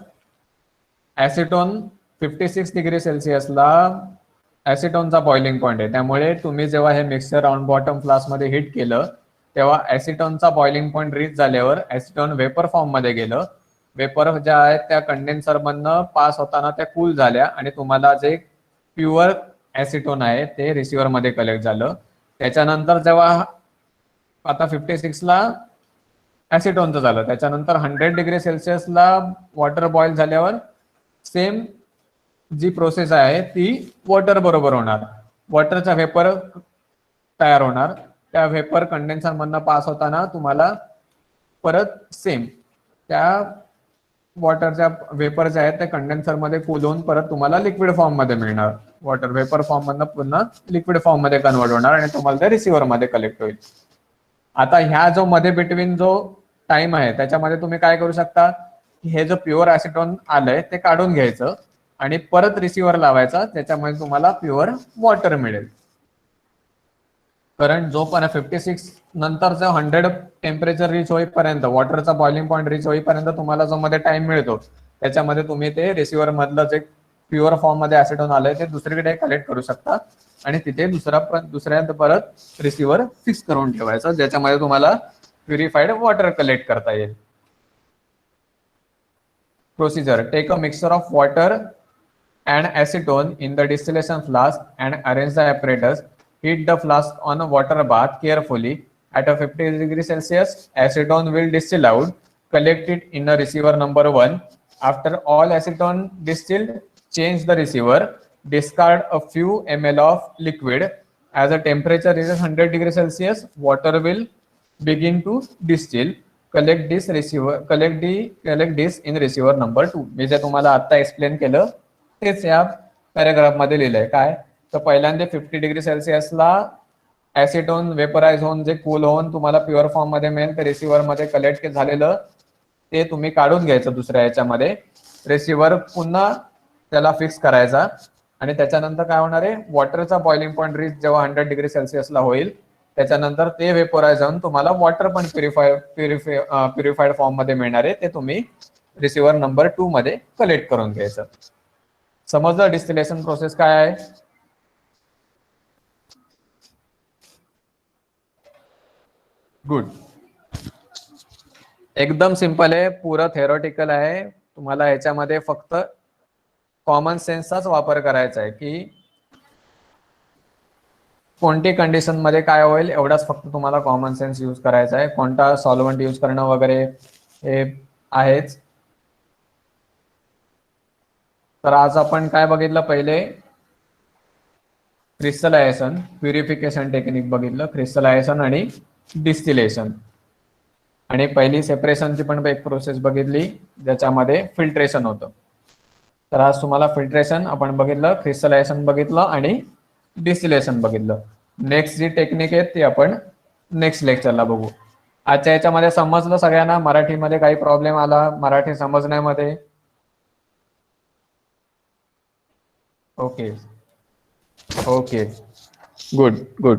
ऍसिटोन 56 degree सेल्सिअसला ऍसिटोनचा boiling point आहे, त्यामुळे तुम्ही जेव्हा हे मिक्सचर राउंड बॉटम फ्लास्क मध्ये हिट केलं तेव्हा ऍसिटोनचा बॉइलिंग पॉइंट रीच झाल्यावर ऍसिटोन वेपर फॉर्म मध्ये गेलं. वेपर ज्या आहेत त्या कंडेन्सर मधनं पास होताना त्या कूल झाल्या आणि तुम्हाला जे प्युअर ऍसिटोन आहे ते रिसिव्हर मध्ये कलेक्ट झालं. त्याच्यानंतर जेव्हा आता 56ला ऍसिटोनचं झालं, त्याच्यानंतर 100 डिग्री सेल्सिअसला वॉटर बॉईल झाल्यावर सेम जी प्रोसेस आहे ती वॉटर बरोबर होणार. वॉटरचा वेपर तयार होणार. त्या वेपर कंडेन्सर मधनं पास होताना तुम्हाला परत सेम त्या वॉटरच्या वेपर जे आहेत ते कंडेन्सर मध्ये कूल होऊन परत तुम्हाला लिक्विड फॉर्म मध्ये मिळणार. वॉटर वेपर फॉर्म मधनं पुन्हा लिक्विड फॉर्म मध्ये कन्वर्ट होणार आणि तुम्हाला ते रिसिव्हर मध्ये कलेक्ट होईल. आता ह्या जो मध्ये बिटवीन जो टाइम आहे त्याच्यामध्ये तुम्ही काय करू शकता, हे जो प्युअर ऍसिटोन आलंय ते काढून घ्यायचं आणि परत रिसिव्हर लावायचा, त्याच्यामध्ये तुम्हाला प्युअर वॉटर मिळेल. कारण जो पण 56 नंतरचा 100 टेम्परेचर रीच होईपर्यंत, वॉटरचा बॉइलिंग पॉईंट रीच होईपर्यंत तुम्हाला जो मध्ये टाइम मिळतो त्याच्यामध्ये तुम्ही ते रिसिव्हर मधलं जे प्युअर फॉर्म मध्ये ऍसिटोन आलंय ते दुसरीकडे कलेक्ट करू शकता आणि तिथे दुसऱ्यांदा परत रिसिव्हर फिक्स करून ठेवायचं, ज्याच्यामध्ये तुम्हाला प्युरिफाईड वॉटर कलेक्ट करता येईल. Procedure: take a mixture of water and acetone in the distillation flask and arrange the apparatus. Heat the flask on a water bath carefully. At a 50 degrees Celsius, acetone will distill out. Collect it in a receiver number 1. After all acetone distilled, change the receiver. Discard a few ml of liquid. As the temperature reaches 100 degrees Celsius, water will begin to distill. Collect this in receiver number 2. मी जे तुम्हाला आता explain केलं तेच या paragraph मध्ये लिहिलंय. काय तर पहिल्यांदा 50 डिग्री सेल्सिअसला ऍसिटोन वेपराइज होऊन जे कूल होऊन तुम्हाला प्युअर फॉर्म मध्ये मिळेल ते रिसिव्हर मध्ये कलेक्ट झालेलं ते तुम्ही काढून घ्यायचं दुसऱ्या याच्यामध्ये. रिसिव्हर पुन्हा त्याला फिक्स करायचा आणि त्याच्यानंतर काय होणार आहे, वॉटरचा बॉइलिंग पॉईंट रीच जेव्हा 100 डिग्री सेल्सिअसला होईल त्याच्यानंतर ते वेपोराइज होऊन तुम्हाला वॉटर पण प्युरिफाईड फॉर्म मध्ये मिळणार आहे, ते तुम्ही रिसिव्हर नंबर 2 मध्ये कलेक्ट करून घ्यायचं. समजलं डिस्टिलेशन प्रोसेस काय आहे? गुड. एकदम सिंपल आहे, पुरं थेरोटिकल आहे. तुम्हाला याच्यामध्ये फक्त कॉमन सेन्सचाच वापर करायचा आहे की कोणती कंडिशन मध्ये काय होईल एवढाच फक्त तुम्हाला कॉमन सेन्स यूज करायचा आहे. कोणता सॉल्व्हंट यूज करणं वगैरे हे आहेच. तर आज आपण काय बघितलं, पहिले क्रिस्टलायझेशन प्युरिफिकेशन टेक्निक बघितलं, क्रिस्टलायझेशन आणि डिस्टिलेशन, आणि पहिली सेपरेशनची पण एक प्रोसेस बघितली ज्याच्यामध्ये फिल्ट्रेशन होतं. तर आज तुम्हाला फिल्ट्रेशन आपण बघितलं, क्रिस्टलायझेशन बघितलं आणि डिस्टिलेशन बघितलं. नेक्स्ट जी टेक्निक आहे ती आपण नेक्स्ट लेक्चरला बघू. आजच्या याच्यामध्ये समजलं सगळ्यांना? मराठीमध्ये काही प्रॉब्लेम आला मराठी समजण्यामध्ये? Okay okay, good good.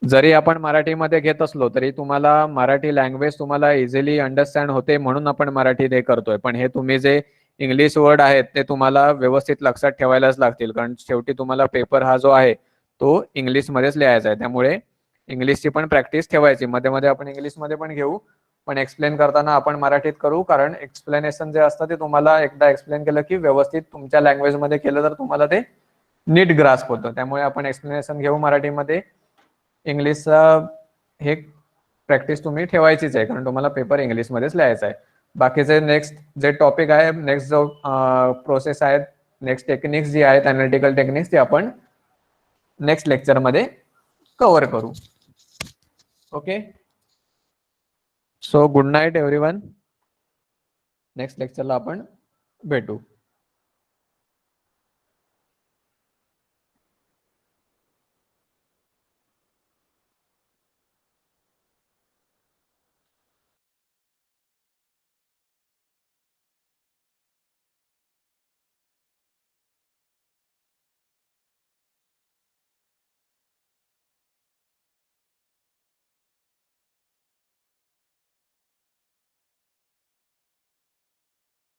जरी आपण मराठीमध्ये घेत असलो तरी तुम्हाला मराठी लँग्वेज तुम्हाला इझिली अंडरस्टँड होते म्हणून आपण मराठीत हे करतोय. पण हे तुम्ही जे इंग्लिश वर्ड आहेत ते तुम्हाला व्यवस्थित लक्षात ठेवायलाच लागतील, कारण शेवटी तुम्हाला पेपर हा जो आहे तो इंग्लिशमध्येच लिहायचा आहे. त्यामुळे इंग्लिशची पण प्रॅक्टिस ठेवायची. मध्ये मध्ये आपण इंग्लिशमध्ये पण घेऊ, पण एक्सप्लेन करताना आपण मराठीत करू, कारण एक्सप्लेनेशन जे असतं ते तुम्हाला एकदा एक्सप्लेन केलं की व्यवस्थित तुमच्या लँग्वेजमध्ये केलं तर तुम्हाला ते नीट ग्रास्प होतं. त्यामुळे आपण एक्सप्लेनेशन घेऊ मराठीमध्ये. इंग्लिशचा हे प्रॅक्टिस तुम्ही ठेवायचीच आहे, कारण तुम्हाला पेपर इंग्लिशमध्येच लिहायचा आहे. बाकीचे नेक्स्ट जे टॉपिक आहे, नेक्स्ट जो प्रोसेस आहेत, नेक्स्ट टेक्निक्स जी आहेत अनालिटिकल टेक्निक्स, ती आपण नेक्स्ट लेक्चरमध्ये कव्हर करू. Okay, so good night everyone. Next लेक्चरला आपण भेटू.